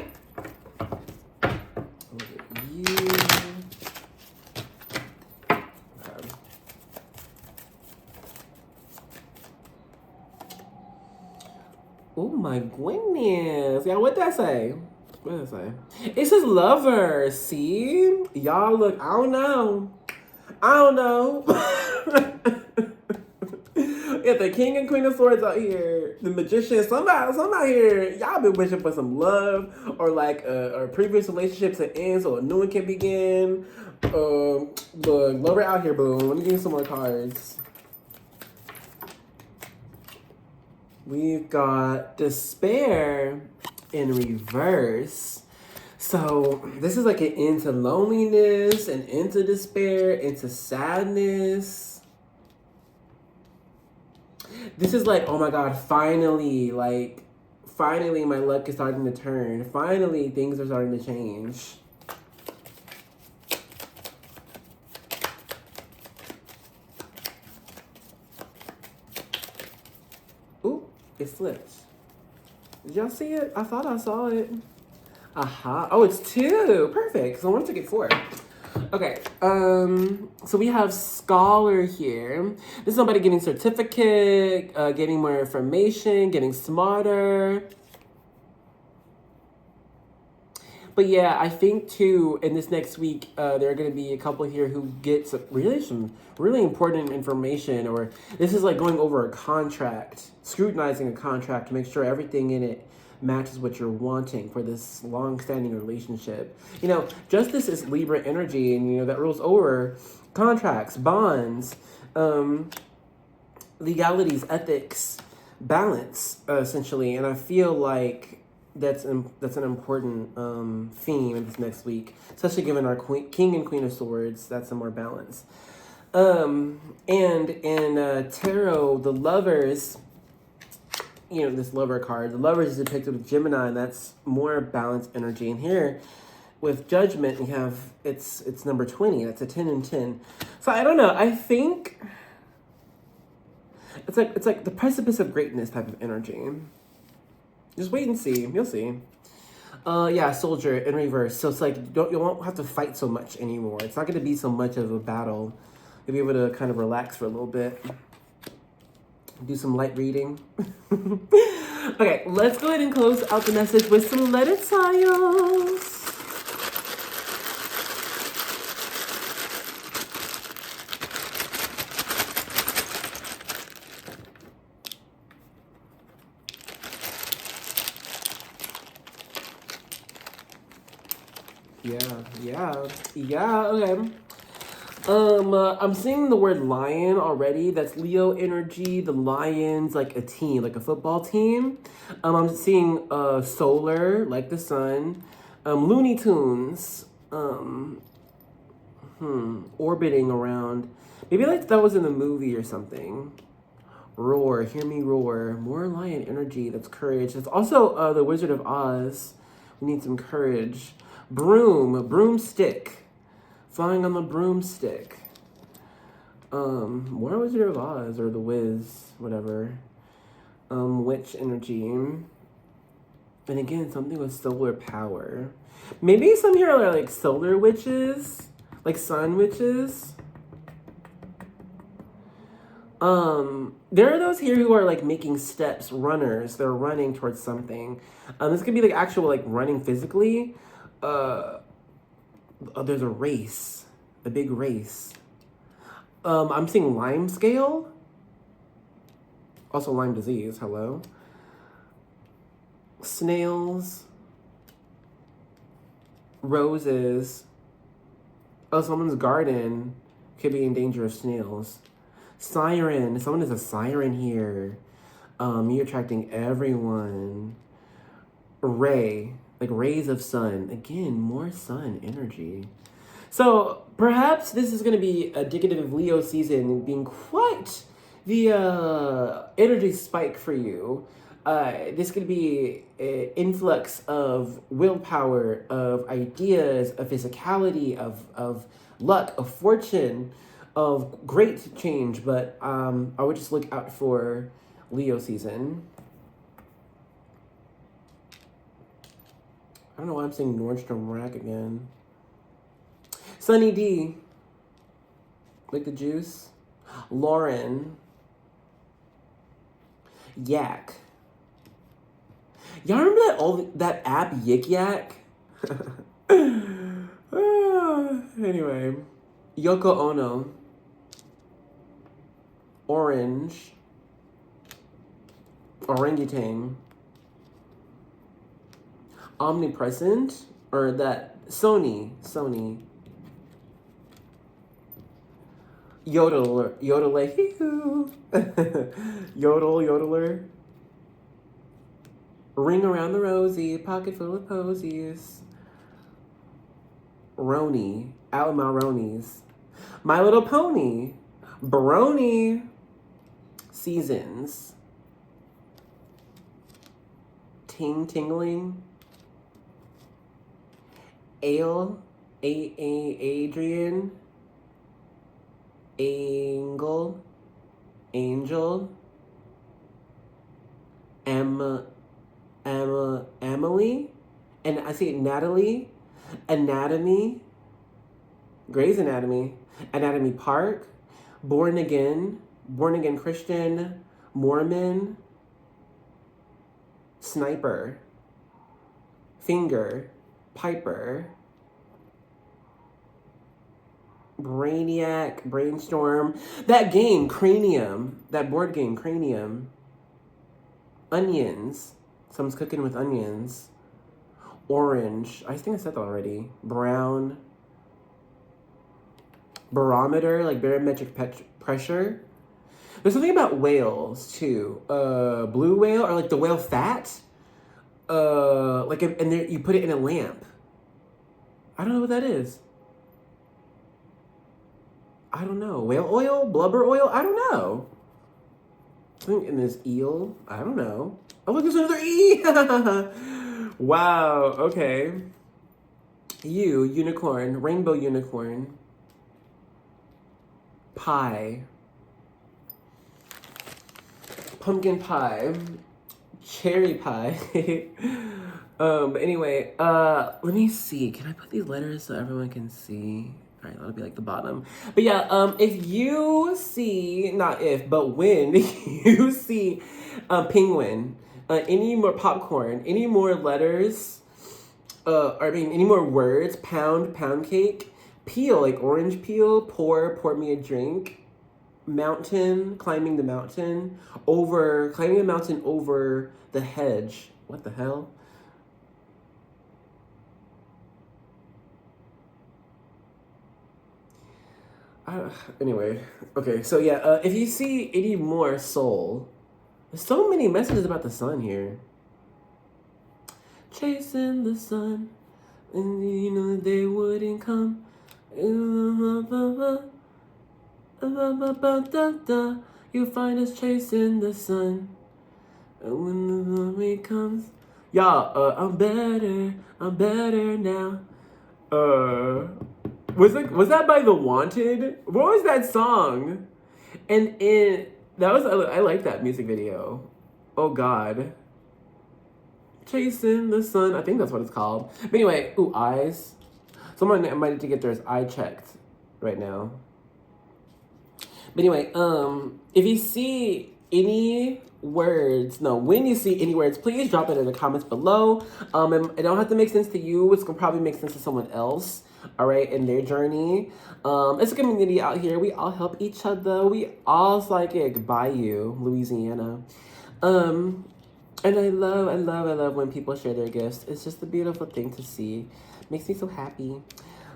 at you. Oh my goodness. Yeah, what'd that say? What did it say? It says lover. See? Y'all look, I don't know. Yeah, the King and Queen of Swords out here, the Magician, somebody here, y'all been wishing for some love or like a previous relationship to end so a new one can begin. Look, lover out here, boom. Let me give you some more cards. we've got despair in reverse. So this is like an into loneliness, and into despair, into sadness. This is like, oh my God, finally, finally my luck is starting to turn. Finally, things are starting to change. Ooh, it flipped. Did y'all see it? I thought I saw it. Aha. Oh, it's 2. Perfect. So I wanted to get 4. Okay. So we have scholar here. This is somebody getting certificate, getting more information, getting smarter. But yeah, I think too, in this next week, there are going to be a couple here who get some really important information, or this is like going over a contract, scrutinizing a contract to make sure everything in it matches what you're wanting for this long-standing relationship. You know, justice is Libra energy, and you know that rules over contracts, bonds, legalities, ethics, balance, essentially. And I feel like that's an important theme in this next week, especially given our King and Queen of Swords. That's some more balance. And in tarot, the Lovers, you know, this lover card, the Lovers is depicted with Gemini, and that's more balanced energy. And here with Judgment, we have it's number 20. That's a 10 and 10. So I don't know. I think it's like the precipice of greatness type of energy. Just wait and see. You'll see. Yeah, Soldier in reverse. So it's like you won't have to fight so much anymore. It's not going to be so much of a battle. You'll be able to kind of relax for a little bit. Do some light reading. Okay, let's go ahead and close out the message with some letter tiles. Yeah, okay. I'm seeing the word lion already. That's Leo energy. The Lions, like a team, like a football team. I'm seeing solar, like the sun. Looney Tunes. Orbiting around. Maybe like that was in the movie or something. Roar, hear me roar. More lion energy. That's courage. That's also the Wizard of Oz. We need some courage. Broomstick. Flying on the broomstick. More Wizard of Oz or the Wiz, whatever. Witch energy. And again, something with solar power. Maybe some here are like solar witches, like sun witches. There are those here who are like making steps, runners. They're running towards something. This could be like actual like running physically. There's a race, a big race. I'm seeing Lyme scale. Also Lyme disease, hello. Snails. Roses. Oh, someone's garden could be in danger of snails. Siren, someone is a siren here. You're attracting everyone. Ray, like rays of sun. Again, more sun energy. So perhaps this is going to be indicative of Leo season being quite the energy spike for you. This could be an influx of willpower, of ideas, of physicality, of luck, of fortune, of great change. But I would just look out for Leo season. I don't know why I'm saying Nordstrom Rack again. Sunny D. Like the juice. Lauren. Yak. Y'all remember that app Yik Yak? Anyway. Yoko Ono. Orange. Orangutan. Omnipresent, or that Sony, yodeler, yodeler, yodeler. Ring around the rosy, pocket full of posies. Roni, out of my Ronies. My Little Pony. Baroni. Seasons. Ting tingling. Ale. Adrian. Angel. Emily. And I see Natalie. Anatomy. Grey's Anatomy. Anatomy Park. Born Again Christian. Mormon. Sniper. Finger. Piper. Brainiac. Brainstorm. That game, Cranium. That board game, Cranium. Onions. Someone's cooking with onions. Orange. I think I said that already. Brown. Barometer, like barometric pressure. There's something about whales too. Blue whale, or like the whale fat. And there, you put it in a lamp. I don't know what that is. I don't know. Whale oil? Blubber oil? I don't know. And there's eel. I don't know. Oh, look, there's another E. Wow. Okay. Unicorn. Rainbow unicorn. Pie. Pumpkin pie. Cherry pie. Anyway, let me see. Can I put these letters so everyone can see? All right, that'll be like the bottom. But yeah, if you see, not if, but when you see penguin, any more popcorn, any more letters, any more words, pound cake, peel, like orange peel, pour me a drink, mountain, climbing the mountain over the hedge. What the hell? Anyway, okay, so yeah, if you see any more soul, there's so many messages about the sun here. Chasing the sun, and you know they wouldn't come. You find us chasing the sun, and when the morning comes, y'all, I'm better now. Was that by The Wanted? What was that song? And I like that music video. Oh God. Chasing the sun. I think that's what it's called. But anyway, eyes. Someone might need to get their eye checked right now. But anyway, if you see any words, when you see any words, please drop it in the comments below. It don't have to make sense to you. It's gonna probably make sense to someone else. All right, in their journey. It's a community out here. We all help each other. We all psychic Bayou, Louisiana. And I love when people share their gifts. It's just a beautiful thing to see. Makes me so happy.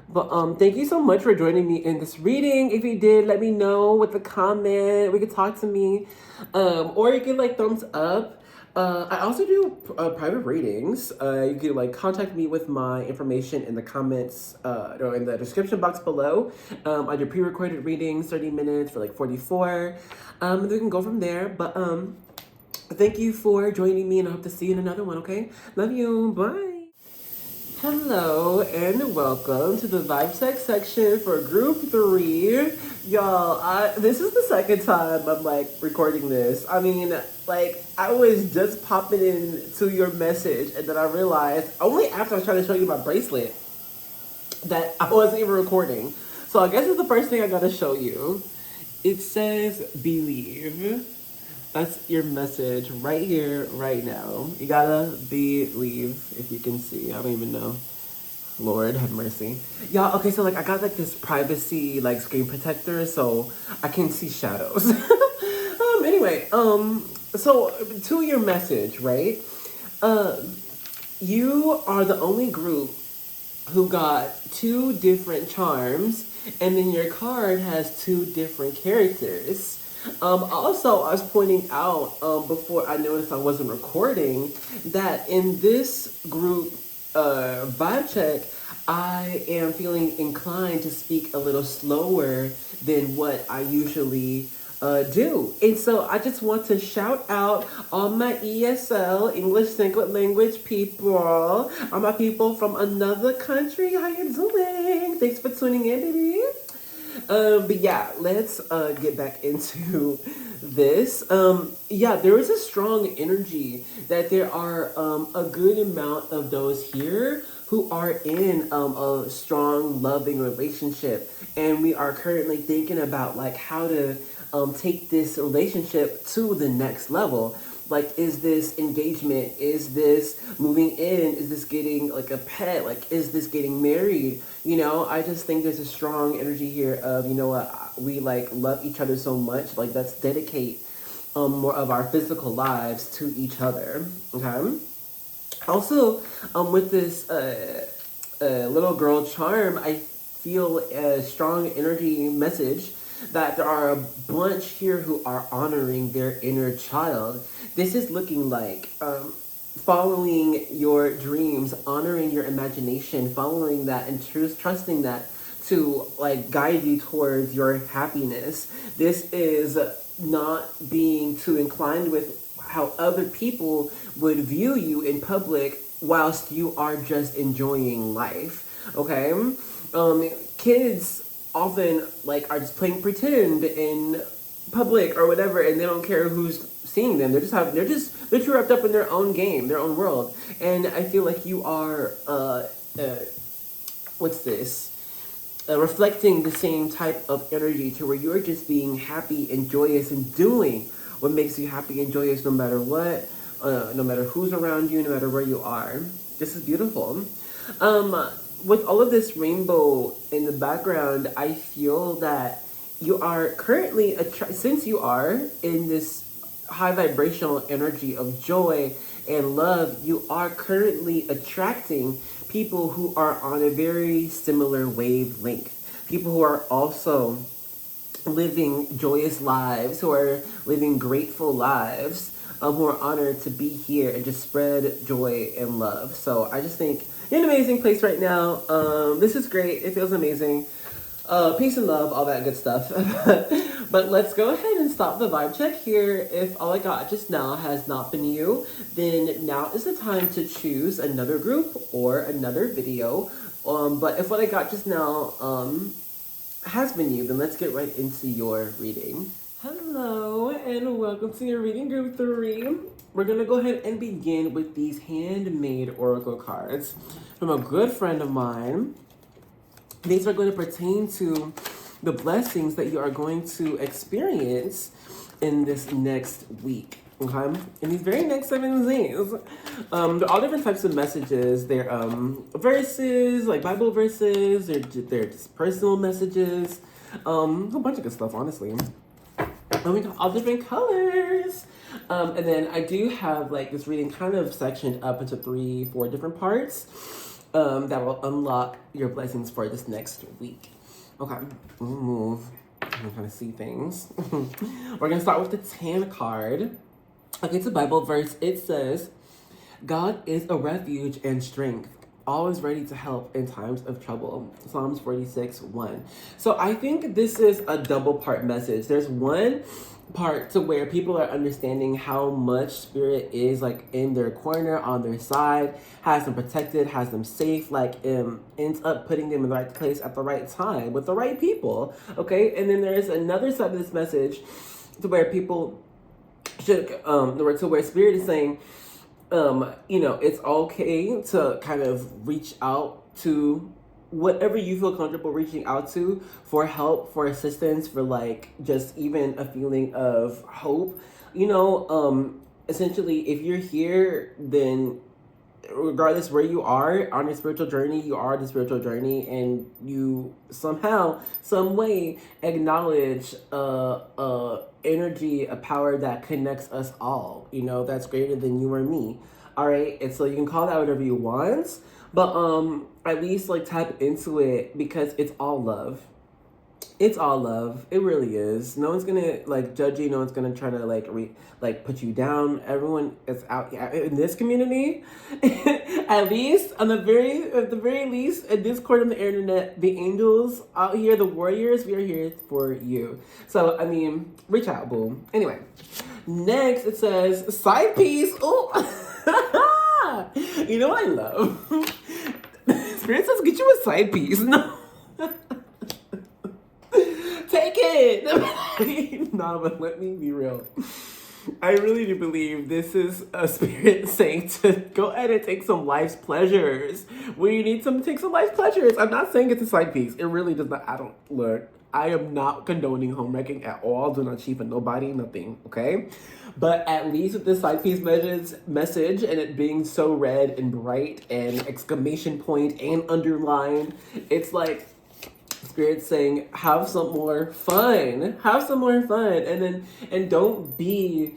But thank you so much for joining me in this reading. If you did, let me know with a comment. We could talk to me. Or you can thumbs up. I also do private readings. You can contact me with my information in the comments or in the description box below. I do pre-recorded readings, 30 minutes for 44. And we can go from there. But thank you for joining me, and I hope to see you in another one, okay? Love you. Bye. Hello and welcome to the vibe check section for group 3. Y'all, this is the second time I'm recording this. I mean, I was just popping into your message, and then I realized only after I was trying to show you my bracelet that I wasn't even recording. So I guess it's the first thing I gotta show you. It says believe. That's your message right here, right now. You gotta believe, if you can see. I don't even know. Lord have mercy. Y'all, okay, so I got this privacy screen protector so I can see shadows. Anyway, so to your message, right? You are the only group who got 2 different charms, and then your card has 2 different characters. Also, I was pointing out before I noticed I wasn't recording that in this group vibe check, I am feeling inclined to speak a little slower than what I usually do. And so I just want to shout out all my ESL, English Second Language people, all my people from another country. How you doing? Thanks for tuning in, baby. But yeah, let's get back into this. Yeah, there is a strong energy that there are a good amount of those here who are in a strong, loving relationship, and we are currently thinking about like how to take this relationship to the next level. Like, is this engagement? Is this moving in? Is this getting like a pet? Like, is this getting married? You know, I just think there's a strong energy here of, you know what, we like love each other so much. Like, let's dedicate more of our physical lives to each other. Okay. Also, with this little girl charm, I feel a strong energy message that there are a bunch here who are honoring their inner child. This is looking like following your dreams, honoring your imagination, following that and trusting that to like guide you towards your happiness. This is not being too inclined with how other people would view you in public whilst you are just enjoying life. Okay. Kids often like are just playing pretend in public or whatever, and they don't care who's seeing them. They're too wrapped up in their own game, their own world. And I feel like you are what's this, reflecting the same type of energy to where you're just being happy and joyous and doing what makes you happy and joyous no matter what, no matter who's around you, no matter where you are. This is beautiful. With all of this rainbow in the background, I feel that you are currently, since you are in this high vibrational energy of joy and love, you are currently attracting people who are on a very similar wavelength. People who are also living joyous lives, who are living grateful lives, who are honored to be here and just spread joy and love. So I just think you're in an amazing place right now. This is great. It feels amazing. Peace and love, all that good stuff. But let's go ahead and stop the vibe check here. If all I got just now has not been you, then now is the time to choose another group or another video. But if what I got just now has been you, then let's get right into your reading. Hello, and welcome to your reading group 3. We're going to go ahead and begin with these handmade oracle cards from a good friend of mine. These are going to pertain to the blessings that you are going to experience in this next week. Okay, in these very next 7 days, there are all different types of messages. They're verses, like Bible verses. They're just personal messages. A whole bunch of good stuff, honestly. And we got all different colors. And then I do have like this reading kind of sectioned up into 3-4 different parts that will unlock your blessings for this next week. Okay, move. I'm trying to see things. We're gonna start with the 10 card. Okay, it's a Bible verse. It says, God is a refuge and strength, always ready to help in times of trouble. Psalms 46:1. So I think this is a double part message. There's one part to where people are understanding how much spirit is like in their corner, on their side, has them protected, has them safe, like ends up putting them in the right place at the right time with the right people. Okay, and then there's another side of this message to where people should to where spirit is saying, you know, it's okay to kind of reach out to whatever you feel comfortable reaching out to for help, for assistance, for like just even a feeling of hope. You know, essentially, if you're here, then regardless where you are on your spiritual journey, you are on the spiritual journey, and you somehow, some way acknowledge energy, a power that connects us all, you know, that's greater than you or me. All right, and so you can call that whatever you want, but at least like tap into it because it's all love. It's all love. It really is. No one's gonna like judge you. No one's gonna try to like put you down. Everyone is out in this community. At least at the very least, at this corner of the internet, the angels out here, the warriors, we are here for you. So I mean, reach out, boom. Anyway, next it says side piece. Oh, you know what I love? Spirit says, get you a side piece. No. Take it! Nah, but let me be real. I really do believe this is a spirit saying to go ahead and take some life's pleasures. When you need to take some life's pleasures. I'm not saying it's a side piece. It really does not. I am not condoning homewrecking at all. Do not cheat for nobody, nothing, okay? But at least with this side piece message and it being so red and bright and exclamation point and underlined, it's like Spirit saying, have some more fun, and don't be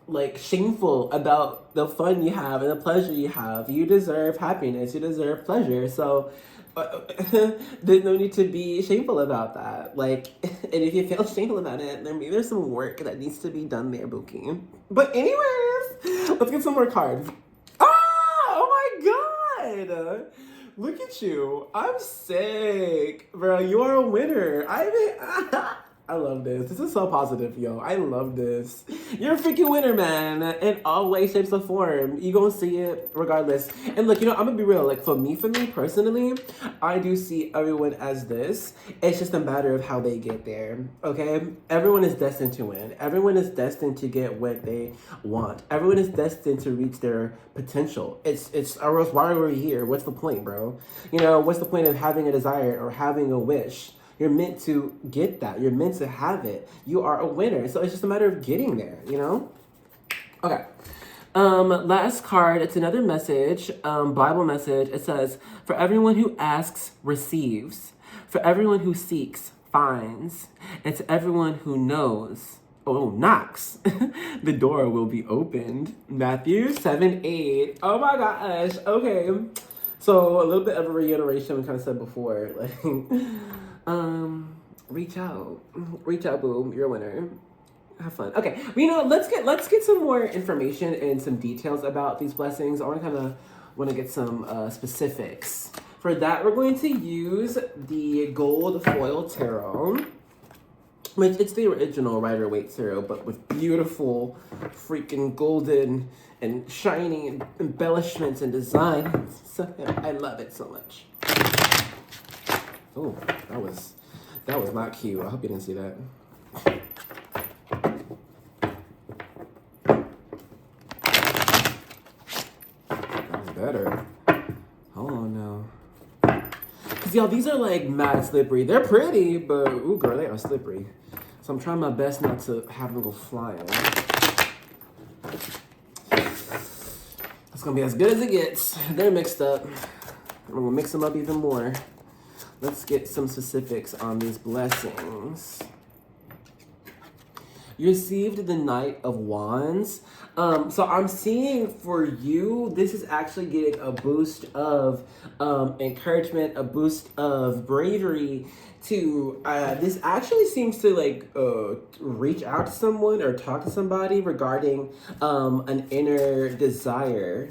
like shameful about the fun you have and the pleasure you have. You deserve happiness, you deserve pleasure, so there's no need to be shameful about that. Like, and if you feel shameful about it, then maybe there's some work that needs to be done there, Bookie. But anyways, let's get some more cards. Oh my god! Look at you. I'm sick. Bro, you are a winner. I love this. This is so positive, yo. I love this. You're a freaking winner, man. In all ways, shapes, or form. You gonna see it regardless. And look, I'm gonna be real. Like, for me personally, I do see everyone as this. It's just a matter of how they get there, okay? Everyone is destined to win. Everyone is destined to get what they want. Everyone is destined to reach their potential. It's or else why are we here? What's the point, bro? What's the point of having a desire or having a wish? You're meant to get that. You're meant to have it. You are a winner. So it's just a matter of getting there, Okay. Last card, it's another message, Bible message. It says, for everyone who asks, receives. For everyone who seeks, finds. And to everyone who knocks, the door will be opened. Matthew 7:8. Oh my gosh. Okay. So a little bit of a reiteration we kind of said before. Reach out, boom, you're a winner. Have fun. Okay, let's get some more information and some details about these blessings. I want to get some specifics. For that, we're going to use the gold foil tarot, which it's the original Rider-Waite tarot, but with beautiful freaking golden and shiny embellishments and designs. So I love it so much. Oh, that was not cute. I hope you didn't see that. That was better. Hold on now. Cause y'all, these are like mad slippery. They're pretty, but ooh girl, they are slippery. So I'm trying my best not to have them go flying. It's gonna be as good as it gets. They're mixed up. I'm gonna mix them up even more. Let's get some specifics on these blessings. You received the Knight of Wands. So I'm seeing for you, this is actually getting a boost of encouragement, a boost of bravery to, this actually seems to reach out to someone or talk to somebody regarding an inner desire.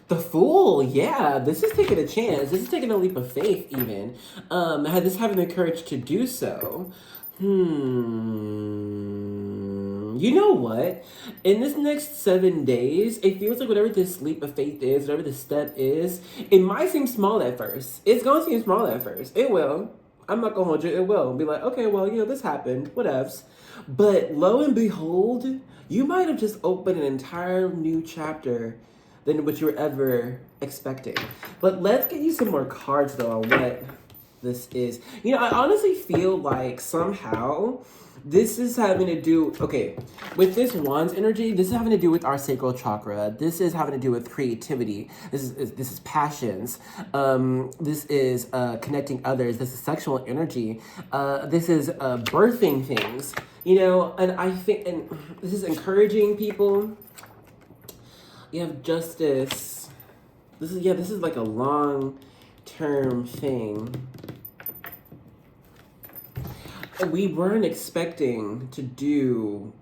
The Fool, yeah, this is taking a chance. This is taking a leap of faith, even. This having the courage to do so. You know what? In this next 7 days, it feels like whatever this leap of faith is, whatever this step is, it might seem small at first. It's going to seem small at first. It will. I'm not going to hold you. It will. Be like, okay, well, this happened. Whatevs. But lo and behold, you might have just opened an entire new chapter than what you were ever expecting. But let's get you some more cards, though, on what this is. I honestly feel like somehow this is having to do, okay, with this Wands energy, this is having to do with our sacral chakra. This is having to do with creativity. This is passions. This is connecting others. This is sexual energy. This is birthing things, and I think, and this is encouraging people. You have Justice. This is like a long-term thing. We weren't expecting to do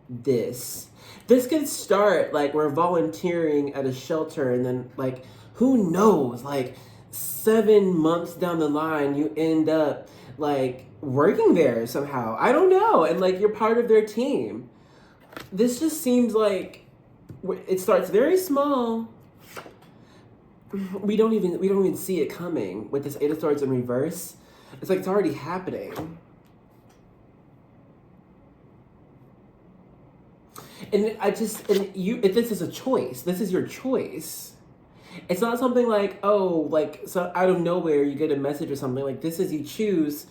this. This could start like we're volunteering at a shelter, and then like who knows, like 7 months down the line you end up like working there somehow. I don't know, and like you're part of their team. This just seems like it starts very small. We don't even see it coming with this Eight of Swords in reverse. It's like it's already happening. And this is a choice. This is your choice. It's not something like, oh, like, so out of nowhere you get a message or something. Like, this is you choose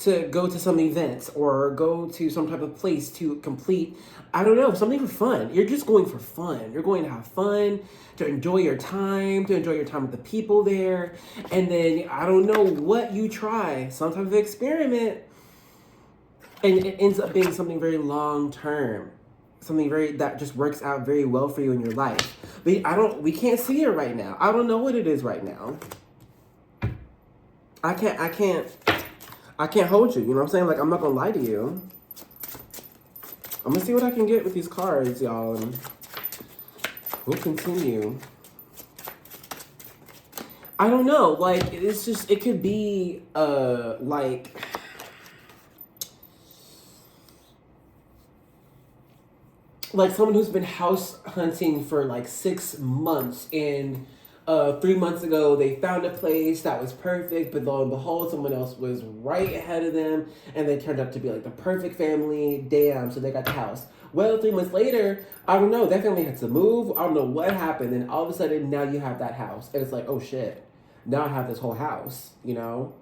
to go to some event or go to some type of place to complete, I don't know, something for fun. You're just going for fun. You're going to have fun, to enjoy your time with the people there. And then, I don't know what you try, some type of experiment. And it ends up being something very long term. Something that just works out very well for you in your life. But we can't see it right now. I don't know what it is right now. I can't hold you, you know what I'm saying? Like, I'm not gonna lie to you. I'm gonna see what I can get with these cards, y'all, and we'll continue. I don't know, like, it's just, it could be, like someone who's been house hunting for like 6 months, and 3 months ago they found a place that was perfect, but lo and behold someone else was right ahead of them and they turned out to be like the perfect family. Damn, so they got the house. Well, 3 months later, I don't know, that family had to move. I don't know what happened, and all of a sudden now you have that house, and it's like, oh shit, now I have this whole house, you know.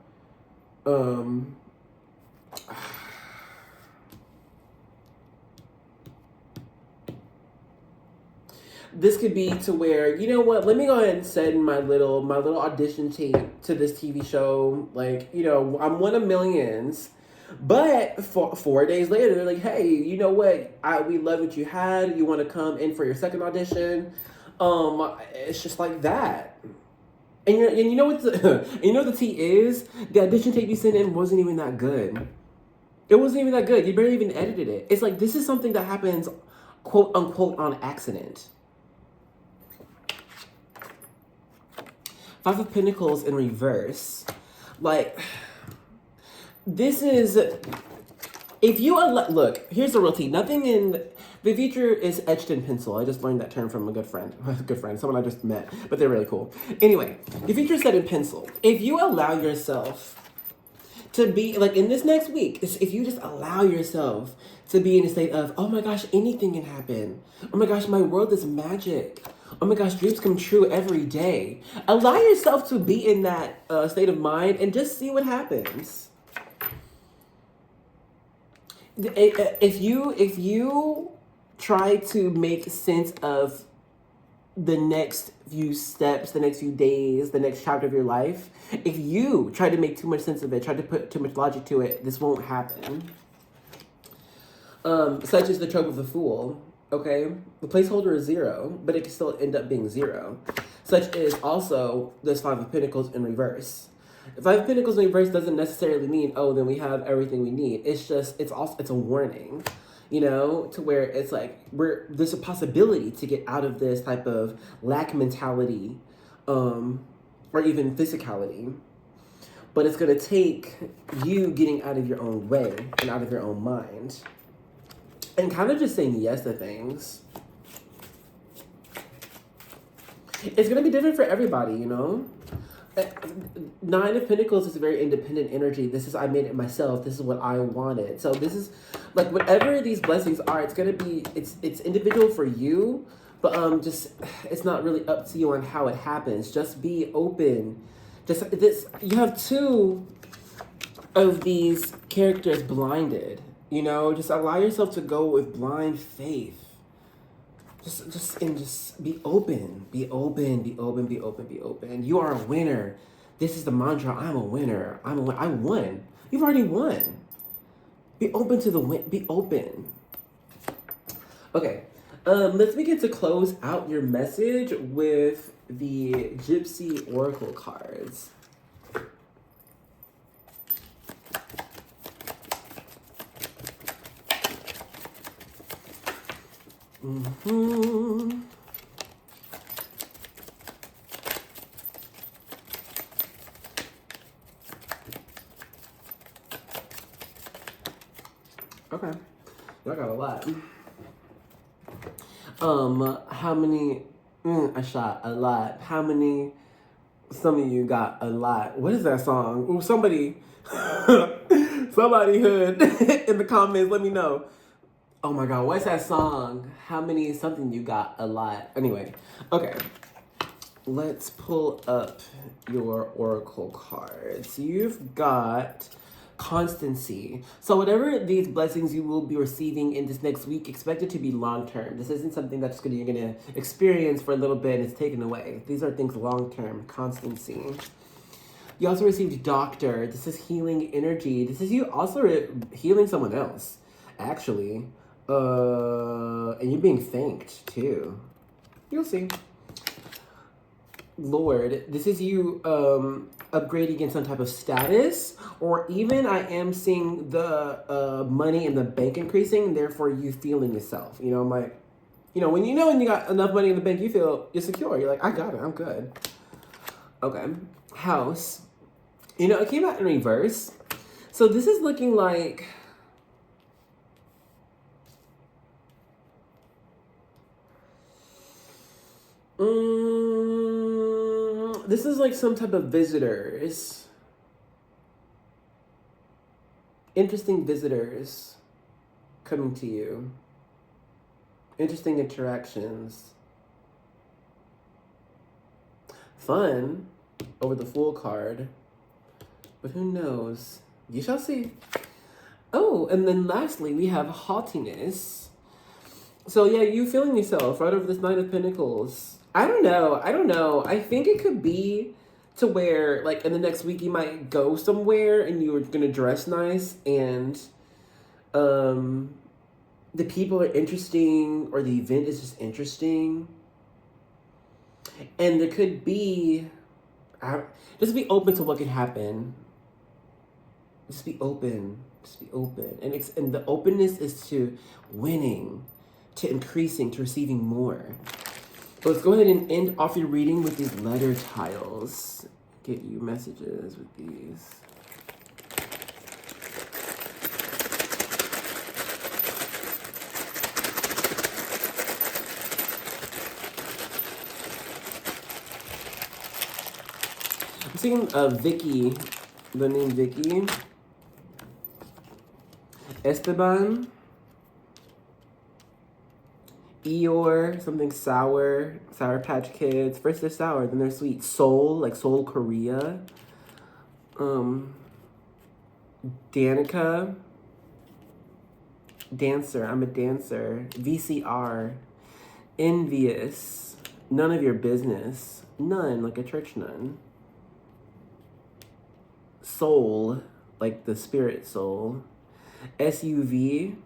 This could be to where, you know what, let me go ahead and send my little audition tape to this TV show. Like, you know, I'm one of millions. But 4 days later, they're like, hey, you know what? We love what you had. You want to come in for your second audition? It's just like that. And you know what the tea is? The audition tape you sent in wasn't even that good. It wasn't even that good. You barely even edited it. It's like, this is something that happens, quote unquote, on accident. Five of Pentacles in reverse. Like, this is, if you look, here's the real tea. Nothing in the future is etched in pencil. I just learned that term from a good friend, someone I just met, but they're really cool. Anyway, the future is set in pencil. If you allow yourself to be, like in this next week, if you just allow yourself to be in a state of, oh my gosh, anything can happen. Oh my gosh, my world is magic. Oh my gosh, dreams come true every day. Allow yourself to be in that state of mind and just see what happens. If you try to make sense of the next few steps, the next few days, the next chapter of your life, if you try to make too much sense of it, try to put too much logic to it, this won't happen. Such as the trope of the fool. Okay, the placeholder is 0, but it can still end up being 0. Such is also this Five of Pentacles in reverse. The Five of Pentacles in reverse doesn't necessarily mean, oh, then we have everything we need. It's just, it's a warning, you know, to where it's like, there's a possibility to get out of this type of lack mentality, or even physicality. But it's going to take you getting out of your own way and out of your own mind. And kind of just saying yes to things. It's going to be different for everybody, you know? Nine of Pentacles is a very independent energy. This is, I made it myself. This is what I wanted. So this is, like, whatever these blessings are, it's going to be, it's individual for you. But just, it's not really up to you on how it happens. Just be open. Just, you have 2 of these characters blinded. You know, just allow yourself to go with blind faith. Just be open. Be open, be open, be open, be open. You are a winner. This is the mantra. I'm a winner. I won. You've already won. Be open to the win. Be open. Okay. Let's begin to close out your message with the Gypsy Oracle cards. Mm-hmm. Okay. Y'all got a lot. How many? I shot a lot. How many? Some of you got a lot. What is that song? Ooh, somebody hood in the comments. Let me know. Oh my God, what's that song? How many something you got a lot? Anyway, okay. Let's pull up your oracle cards. You've got constancy. So whatever these blessings you will be receiving in this next week, expect it to be long term. This isn't something that's you're gonna experience for a little bit and it's taken away. These are things long term. Constancy. You also received doctor. This is healing energy. This is you also healing someone else, actually. And you're being thanked too. You'll see. Lord, this is you upgrading in some type of status, or even I am seeing the money in the bank increasing, therefore you feeling yourself. You know, I'm like, when you got enough money in the bank, you feel you're secure. You're like, I got it, I'm good. Okay, house. It came out in reverse. So this is looking like this is like some type of visitors. Interesting visitors coming to you. Interesting interactions. Fun over the Fool card. But who knows? You shall see. Oh, and then lastly, we have haughtiness. So yeah, you feeling yourself right over this Nine of Pentacles. I don't know. I think it could be to where, like, in the next week you might go somewhere and you're gonna dress nice and the people are interesting or the event is just interesting. And there could be, just be open to what could happen. Just be open. And the openness is to winning, to increasing, to receiving more. So let's go ahead and end off your reading with these letter tiles. Get you messages with these. I'm seeing Vicky, the name Vicky. Esteban. Eeyore, something sour, Sour Patch Kids. First they're sour, then they're sweet. Seoul, like Seoul, Korea. Danica. Dancer, I'm a dancer. VCR. Envious. None of your business. Nun, like a church nun. Soul, like the spirit soul. SUV.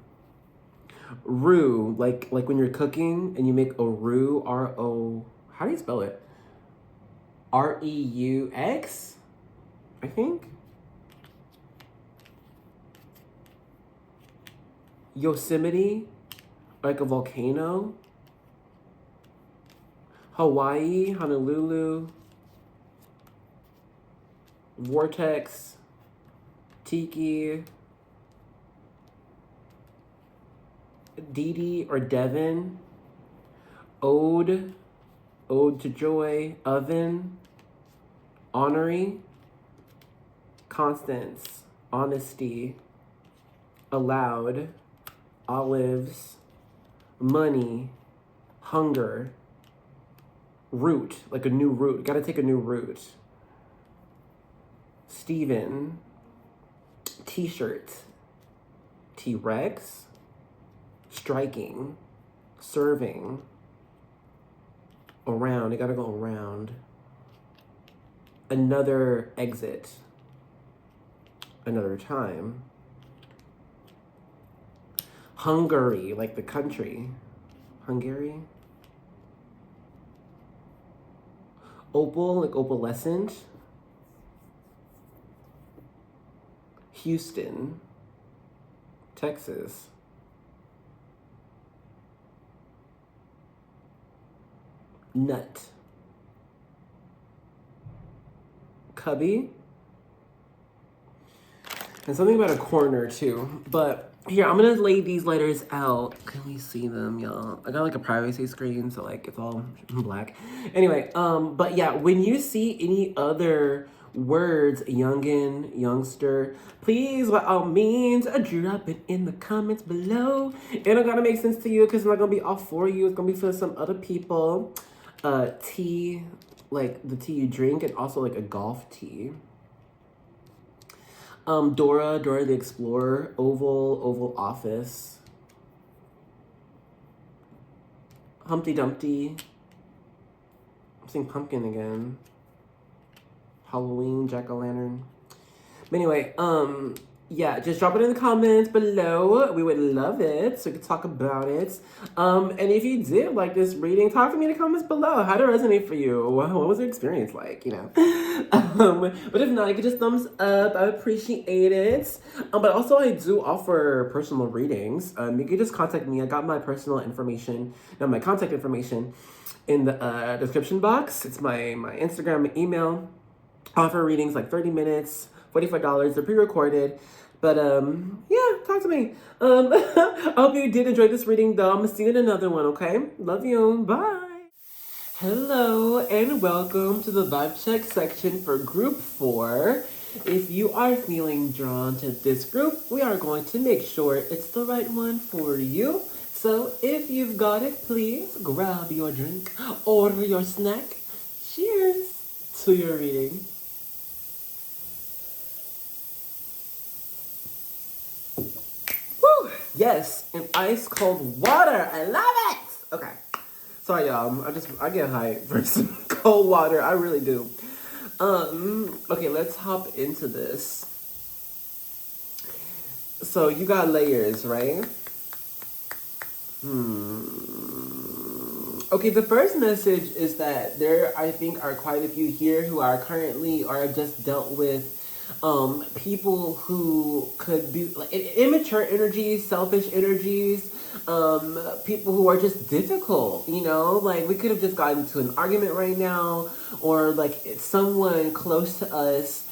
Roux, like when you're cooking and you make a roux, R-O, how do you spell it? R-E-U-X, I think. Yosemite, like a volcano. Hawaii, Honolulu. Vortex, Tiki. Dee or Devin. Ode to Joy. Oven. Honory. Constance. Honesty. Allowed. Olives. Money. Hunger. Root, like a new route. Gotta take a new route. Steven. T-shirt. T-Rex. Striking. Serving. Around. You gotta go around. Another exit. Another time. Hungary, like the country. Hungary. Opal, like opalescent. Houston, Texas. Nut. Cubby. And something about a corner too. But here, I'm gonna lay these letters out. Can we see them, y'all? I got like a privacy screen, so like it's all black. Anyway, but yeah, when you see any other words, youngin, youngster, please, by all means, drop it in the comments below. It don't gotta make sense to you because it's not gonna be all for you. It's gonna be for some other people. Tea, like the tea you drink, and also like a golf tee. Dora the Explorer, Oval Office. Humpty Dumpty. I'm seeing pumpkin again. Halloween, jack-o'-lantern. But anyway, yeah, just drop it in the comments below. We would love it, so we could talk about it. And if you did like this reading, talk to me in the comments below. How did it resonate for you? What was the experience like, you know? But if not, you could just thumbs up. I appreciate it. But also, I do offer personal readings. You can just contact me. I got my personal information, my contact information in the description box. It's my Instagram, my email. I offer readings like 30 minutes, $45. They're pre-recorded. But yeah, talk to me. I hope you did enjoy this reading though. I'm gonna see you in another one, okay? Love you. Bye. Hello and welcome to the vibe check section for group 4. If you are feeling drawn to this group, we are going to make sure it's the right one for you. So if you've got it, please grab your drink, order your snack. Cheers to your reading. Yes, and ice cold water. I love it. Okay. Sorry, y'all. I get high for some cold water. I really do. Okay, let's hop into this. So you got layers, right? Okay, the first message is that there, I think, are quite a few here who are currently or have just dealt with people who could be like immature energies, selfish energies, people who are just difficult, you know, like we could have just gotten into an argument right now, or like someone close to us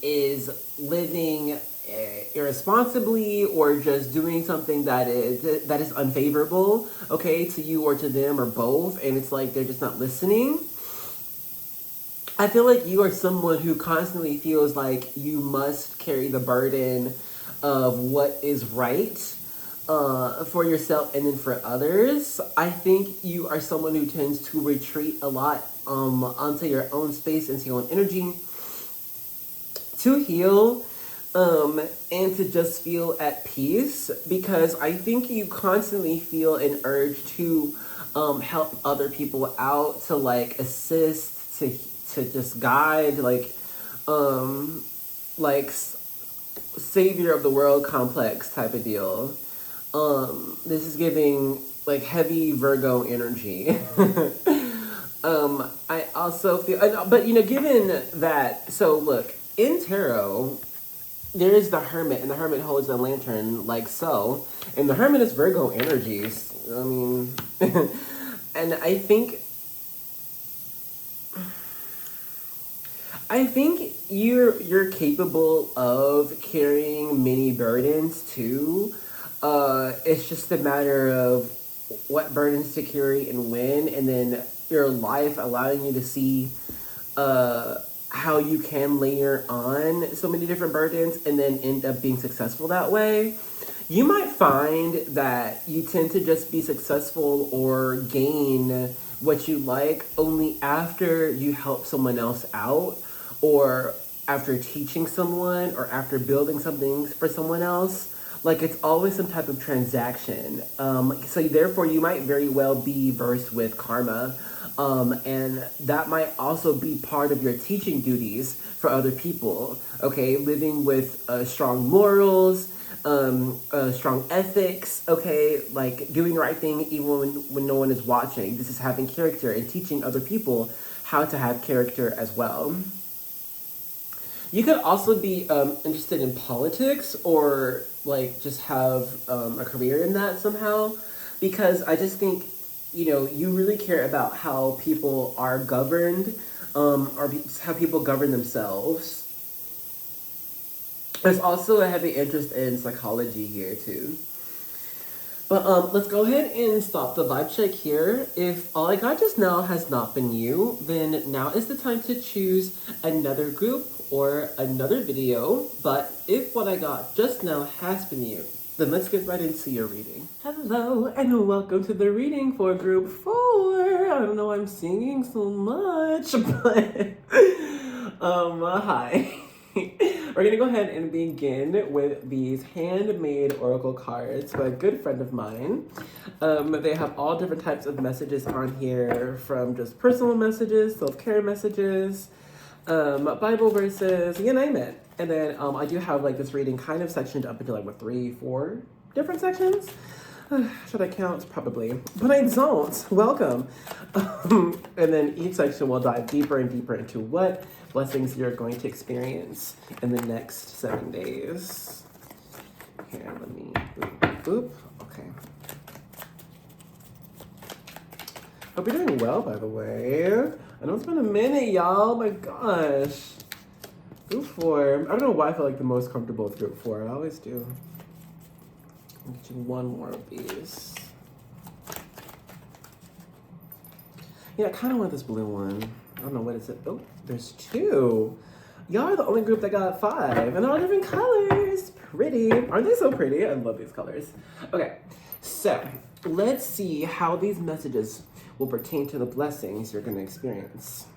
is living irresponsibly or just doing something that is unfavorable, okay, to you or to them or both, and it's like they're just not listening. I feel like you are someone who constantly feels like you must carry the burden of what is right for yourself and then for others. I think you are someone who tends to retreat a lot onto your own space, into your own energy, to heal and to just feel at peace, because I think you constantly feel an urge to help other people out, to like assist, to just guide, like savior of the world complex type of deal. This is giving like heavy Virgo energy. I also feel, but you know, given that, so look, in tarot, there is the Hermit, and the Hermit holds a lantern like so, and the Hermit is Virgo energies. I mean, and I think you're capable of carrying many burdens too. It's just a matter of what burdens to carry and when, and then your life allowing you to see how you can layer on so many different burdens and then end up being successful that way. You might find that you tend to just be successful or gain what you like only after you help someone else out, or after teaching someone, or after building something for someone else. Like it's always some type of transaction. So therefore you might very well be versed with karma. And that might also be part of your teaching duties for other people. Okay, living with strong morals, strong ethics. Okay, like doing the right thing even when no one is watching. This is having character and teaching other people how to have character as well. You could also be interested in politics or like just have a career in that somehow, because I just think, you know, you really care about how people are governed, or how people govern themselves. There's also a heavy interest in psychology here too. But let's go ahead and stop the vibe check here. If all I got just now has not been you, then now is the time to choose another group or another video. But if what I got just now has been you, then let's get right into your reading. Hello and welcome to the reading for group 4. I don't know why I'm singing so much, but hi. We're gonna go ahead and begin with these handmade oracle cards by a good friend of mine. They have all different types of messages on here, from just personal messages, self-care messages, Bible verses, you name it. And then I do have like this reading kind of sectioned up into like what, 3-4 different sections. Should I count? Probably, but I don't. Welcome. And then each section will dive deeper and deeper into what blessings you're going to experience in the next 7 days. Here, let me boop. Okay. Hope you're doing well, by the way. I know it's been a minute, y'all. Oh my gosh. Group 4. I don't know why I feel like the most comfortable with group 4. I always do. I'll get you one more of these. Yeah, I kind of want this blue one. I don't know what is it. Oh, there's 2. Y'all are the only group that got 5, and they're all different colors. Pretty. Aren't they so pretty? I love these colors. Okay, so let's see how these messages will pertain to the blessings you're going to experience.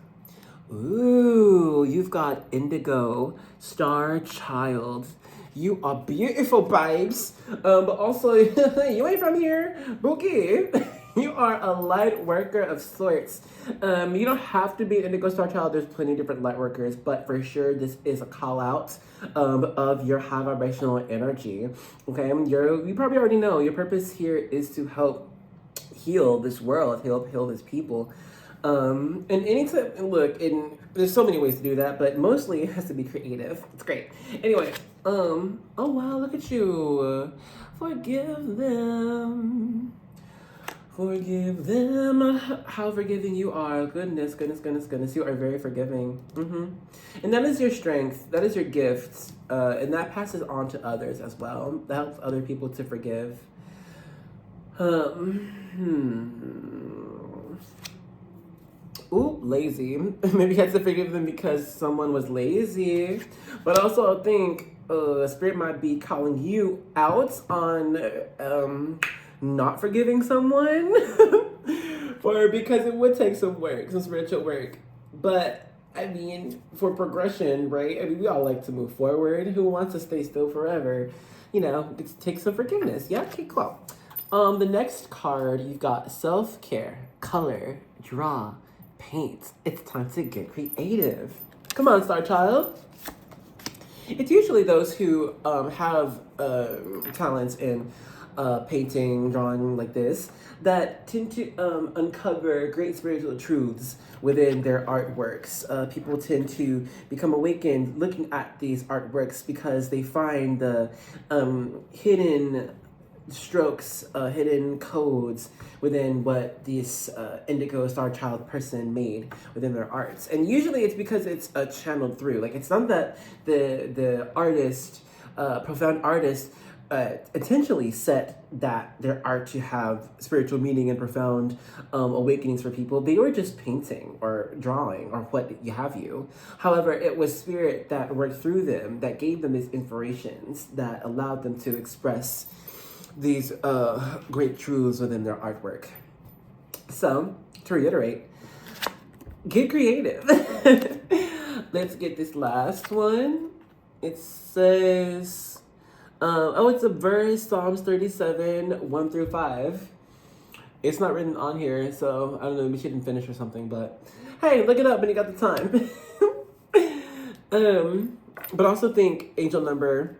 Ooh, you've got indigo, star child. You are beautiful, babes. But also, you ain't from here, Bookie. You are a light worker of sorts. You don't have to be an indigo star child. There's plenty of different light workers, but for sure, this is a call out of your high vibrational energy. Okay, you probably already know your purpose here is to help heal this world, heal this people. And anytime, look, there's so many ways to do that, but mostly it has to be creative. It's great. Anyway, oh wow, look at you. Forgive them. Forgive them. How forgiving you are. Goodness. You are very forgiving. And that is your strength. That is your gift. And that passes on to others as well. That helps other people to forgive. Ooh, lazy. Maybe you had to forgive them because someone was lazy. But also I think Spirit might be calling you out on not forgiving someone. Because it would take some work, some spiritual work. But I mean, for progression, right? I mean, we all like to move forward. Who wants to stay still forever? You know, it takes some forgiveness. Yeah, okay, cool. The next card, you've got self-care, color, draw, paint. It's time to get creative. Come on, Star Child. It's usually those who have talents in painting, drawing like this, that tend to uncover great spiritual truths within their artworks. People tend to become awakened looking at these artworks because they find the hidden strokes, hidden codes within what this indigo star child person made within their arts. And usually it's because it's channeled through. Like, it's not that the artist, profound artist, intentionally set their art to have spiritual meaning and profound awakenings for people. They were just painting or drawing or what have you. However, it was spirit that worked through them, that gave them these inspirations, that allowed them to express these great truths within their artwork. So, to reiterate, get creative. Let's get this last one. It says, Oh, it's a verse, Psalms 37, 1 through 5. It's not written on here, so I don't know, maybe she didn't finish or something, but hey, look it up when you got the time. But I also think angel number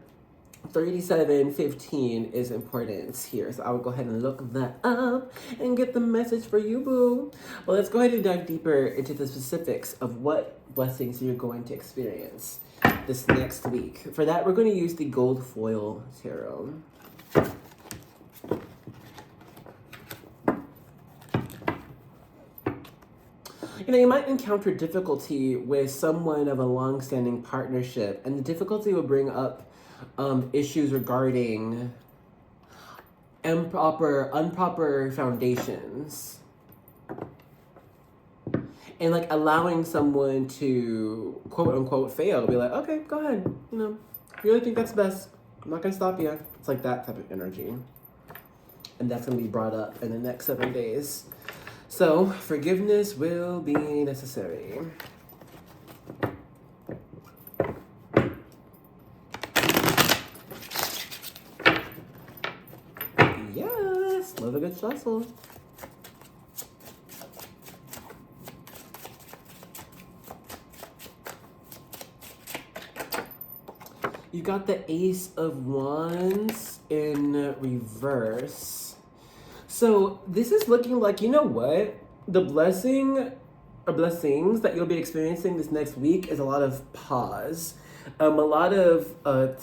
3715 is important here. So I will go ahead and look that up and get the message for you, boo. Well, let's go ahead and dive deeper into the specifics of what blessings you're going to experience this next week. For that, we're going to use the gold foil tarot. You know, you might encounter difficulty with someone of a long-standing partnership, and the difficulty will bring up issues regarding improper foundations, and like allowing someone to quote unquote fail. Be like, okay, go ahead. You know, if you really think that's best, I'm not gonna stop you. It's like that type of energy, and that's gonna be brought up in the next 7 days. So forgiveness will be necessary. Yes, love a good shuffle. You got the Ace of Wands in reverse. So this is looking like, you know what? The blessings that you'll be experiencing this next week is a lot of pause. A lot of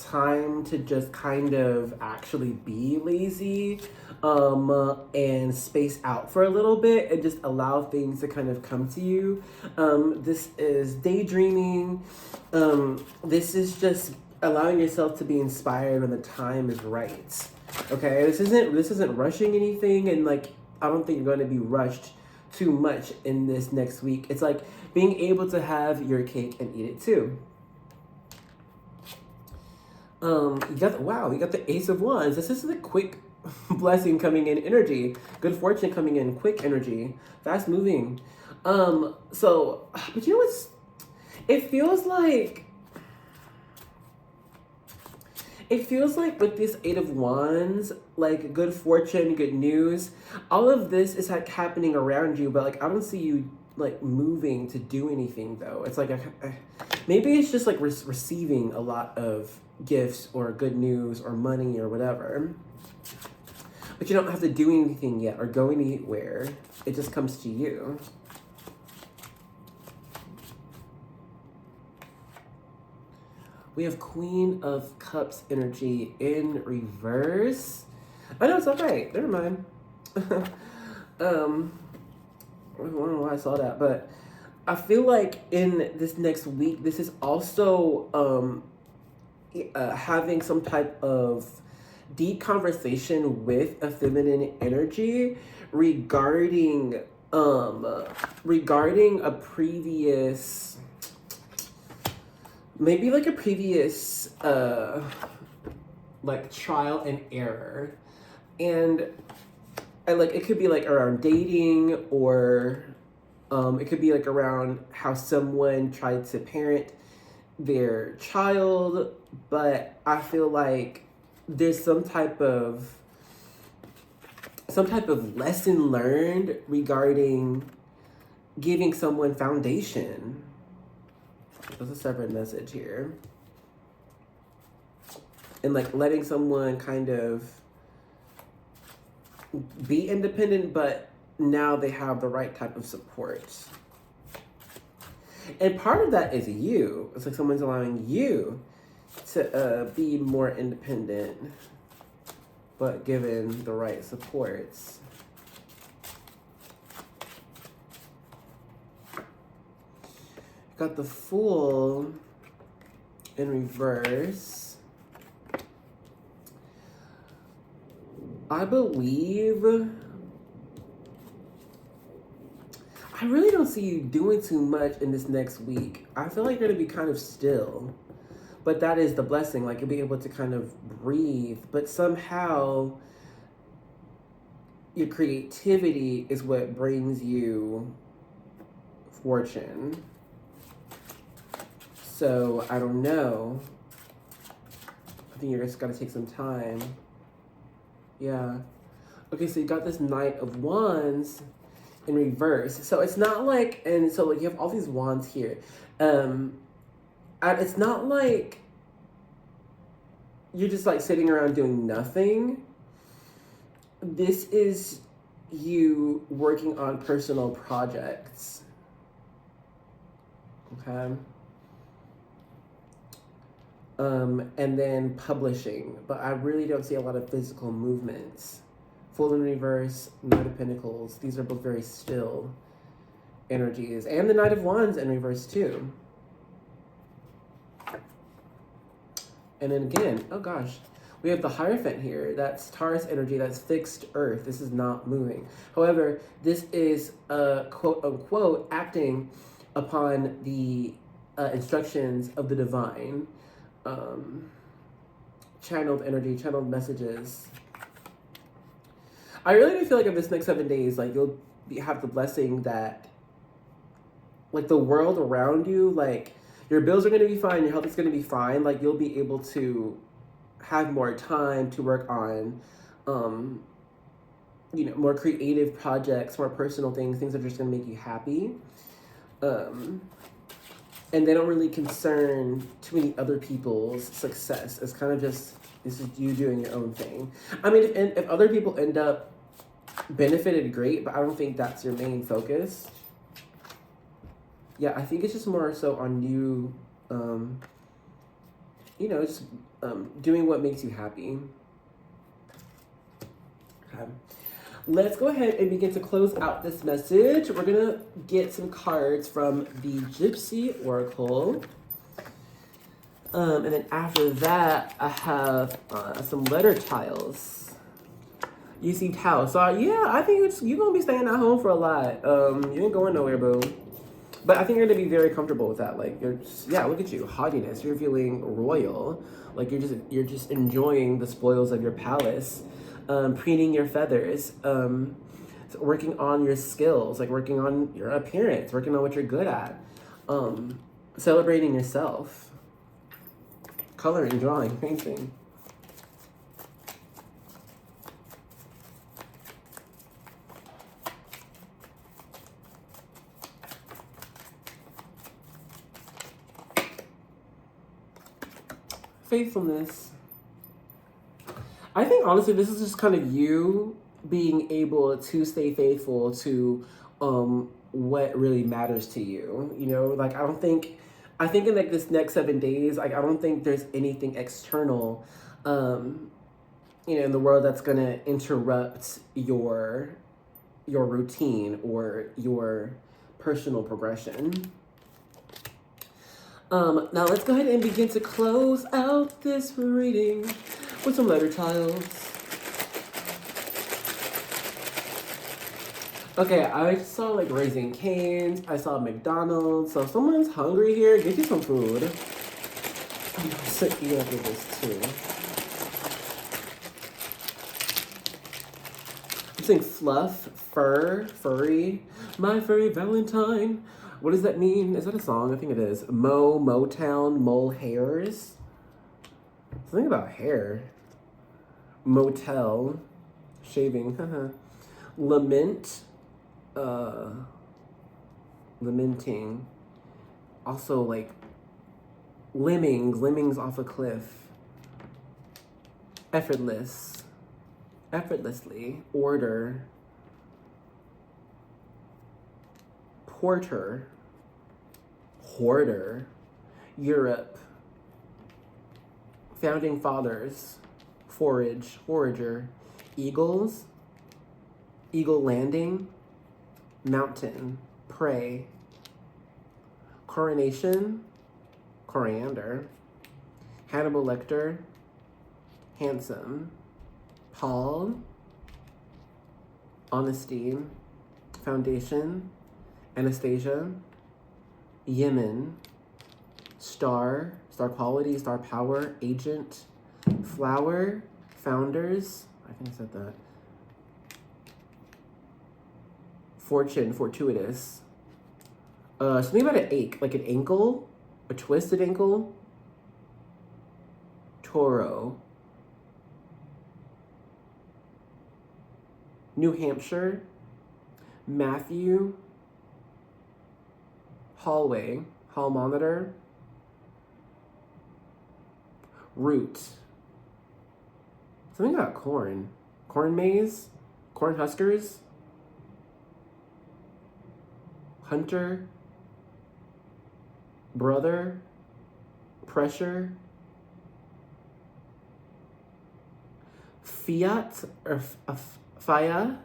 time to just kind of actually be lazy and space out for a little bit and just allow things to kind of come to you. This is daydreaming. This is just allowing yourself to be inspired when the time is right. Okay, this isn't rushing anything, and like I don't think you're going to be rushed too much in this next week. It's like being able to have your cake and eat it too. You got the Ace of Wands. This is the quick blessing coming in energy, good fortune coming in, quick energy, fast moving. So, but you know what's? It feels like with this Eight of Wands, like good fortune, good news, all of this is like happening around you, but like I don't see you like moving to do anything though. It's like maybe it's just like receiving a lot of gifts or good news or money or whatever, but you don't have to do anything yet or go anywhere. It just comes to you. We have Queen of Cups energy in reverse. Oh no, it's okay. Never mind. I don't know why I saw that, but I feel like in this next week, this is also having some type of deep conversation with a feminine energy regarding a previous. Maybe like a previous like trial and error, and like it could be like around dating, or it could be like around how someone tried to parent their child, but I feel like there's some type of lesson learned regarding giving someone foundation. There's a separate message here. And like letting someone kind of be independent, but now they have the right type of support. And part of that is you. It's like someone's allowing you to be more independent, but given the right supports. Got the Fool in reverse. I believe I really don't see you doing too much in this next week. I feel like you're gonna be kind of still, but that is the blessing. Like you'll be able to kind of breathe, but somehow your creativity is what brings you fortune. So I don't know I think you're just gotta take some time. Yeah. Okay, so you got this Knight of Wands in reverse. So it's not like, and so like you have all these wands here. And it's not like you're just like sitting around doing nothing. This is you working on personal projects. Okay. And then publishing, but I really don't see a lot of physical movements. Fool in reverse, Knight of Pentacles. These are both very still energies. And the Knight of Wands in reverse too. And then again, oh gosh, we have the Hierophant here. That's Taurus energy, that's fixed earth. This is not moving. However, this is quote unquote acting upon the instructions of the divine. Channeled energy, channeled messages. I really do feel like in this next 7 days, like you'll have the blessing that like the world around you, like your bills are going to be fine, your health is going to be fine. Like you'll be able to have more time to work on, you know, more creative projects, more personal things that are just going to make you happy. And they don't really concern too many other people's success. It's kind of just, this is you doing your own thing. I mean, if other people end up benefited, great, but I don't think that's your main focus. Yeah, I think it's just more so on you, you know, just doing what makes you happy. Okay. Let's go ahead and begin to close out this message. We're going to get some cards from the Gypsy Oracle. And then after that, I have some letter tiles. You see Tao. So yeah, I think you're going to be staying at home for a lot. You ain't going nowhere, boo. But I think you're going to be very comfortable with that. Like, yeah, look at you. Haughtiness. You're feeling royal. Like, you're just enjoying the spoils of your palace. Preening your feathers, working on your skills, like working on your appearance, working on what you're good at, celebrating yourself, coloring, drawing, painting. Faithfulness. I think honestly, this is just kind of you being able to stay faithful to what really matters to you. You know, like I think in like this next 7 days, like I don't think there's anything external, you know, in the world that's gonna interrupt your routine or your personal progression. Now let's go ahead and begin to close out this reading with some letter tiles. Okay, I saw like Raising Cane's, I saw McDonald's, so if someone's hungry here, get you some food. I'm so eat after this too. I'm saying fluff, fur, furry, my furry Valentine. What does that mean? Is that a song? I think it is. Motown, mole hairs. Something about hair. Motel, shaving. Lament, lamenting. Also like lemmings off a cliff. Effortlessly. Order. Porter. Hoarder. Europe. Founding fathers. Forage, forager. Eagles. Eagle landing. Mountain. Prey. Coronation. Coriander. Hannibal Lecter. Handsome. Paul. Honesty. Foundation. Anastasia. Yemen. Star. Star quality. Star power. Agent. Flower. Founders. I think I said that. Fortune. Fortuitous. Something about an ache. Like an ankle. A twisted ankle. Toro, New Hampshire, Matthew, hallway, hall monitor, root. Something about corn. Corn maze, corn huskers, hunter, brother, pressure, fiat or faya,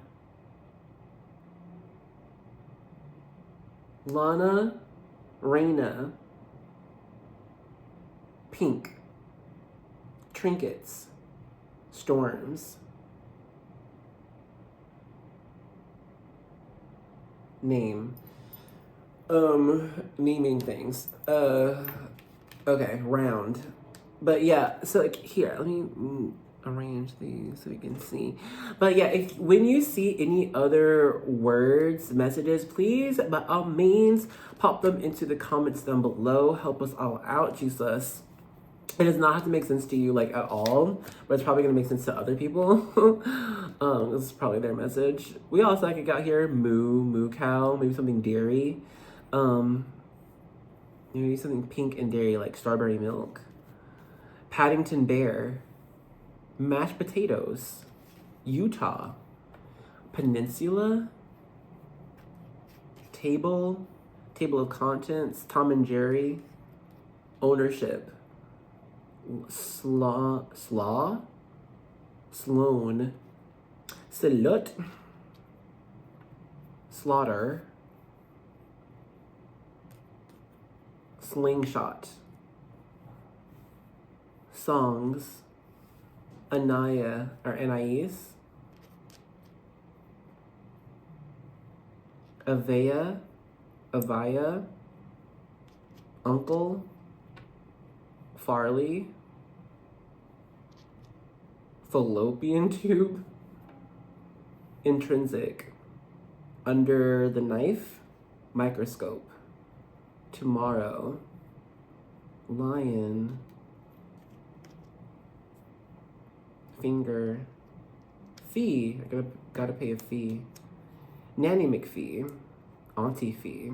Lana, Reina, pink, trinkets, storms, name, naming things, okay, round, but yeah, so like here, let me arrange these so we can see. But yeah, if when you see any other words, messages, please by all means pop them into the comments down below. Help us all out, Jesus. It does not have to make sense to you like at all, but it's probably gonna make sense to other people. This is probably their message. We also like it got here moo cow, maybe something dairy, maybe something pink and dairy like strawberry milk. Paddington bear, mashed potatoes, Utah, peninsula, table of contents, Tom and Jerry, ownership, sloan, salut, slaughter, slingshot, songs, Anaya or Anais, Avaya, uncle, Farley, fallopian tube, intrinsic, under the knife, microscope, tomorrow, lion, finger, fee, I gotta pay a fee, Nanny McPhee, Auntie Fee,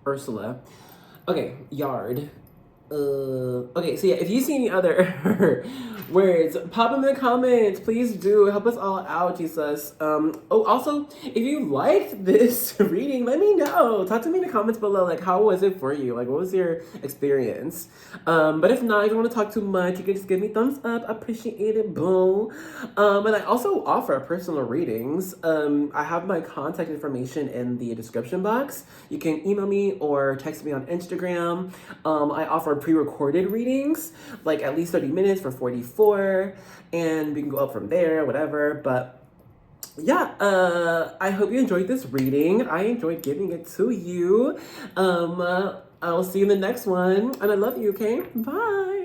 Ursula. Okay, yard. Okay, so yeah, if you see any other words, pop them in the comments. Please do help us all out, Jesus. Oh, also, if you liked this reading, let me know. Talk to me in the comments below. Like, how was it for you? Like, what was your experience? But if not, if you want to talk too much, you can just give me thumbs up. Appreciate it, boom. And I also offer personal readings. I have my contact information in the description box. You can email me or text me on Instagram. I offer pre-recorded readings, like at least 30 minutes for 44, and we can go up from there, whatever. But yeah, I hope you enjoyed this reading. I enjoyed giving it to you. I'll see you in the next one, and I love you, okay? Bye.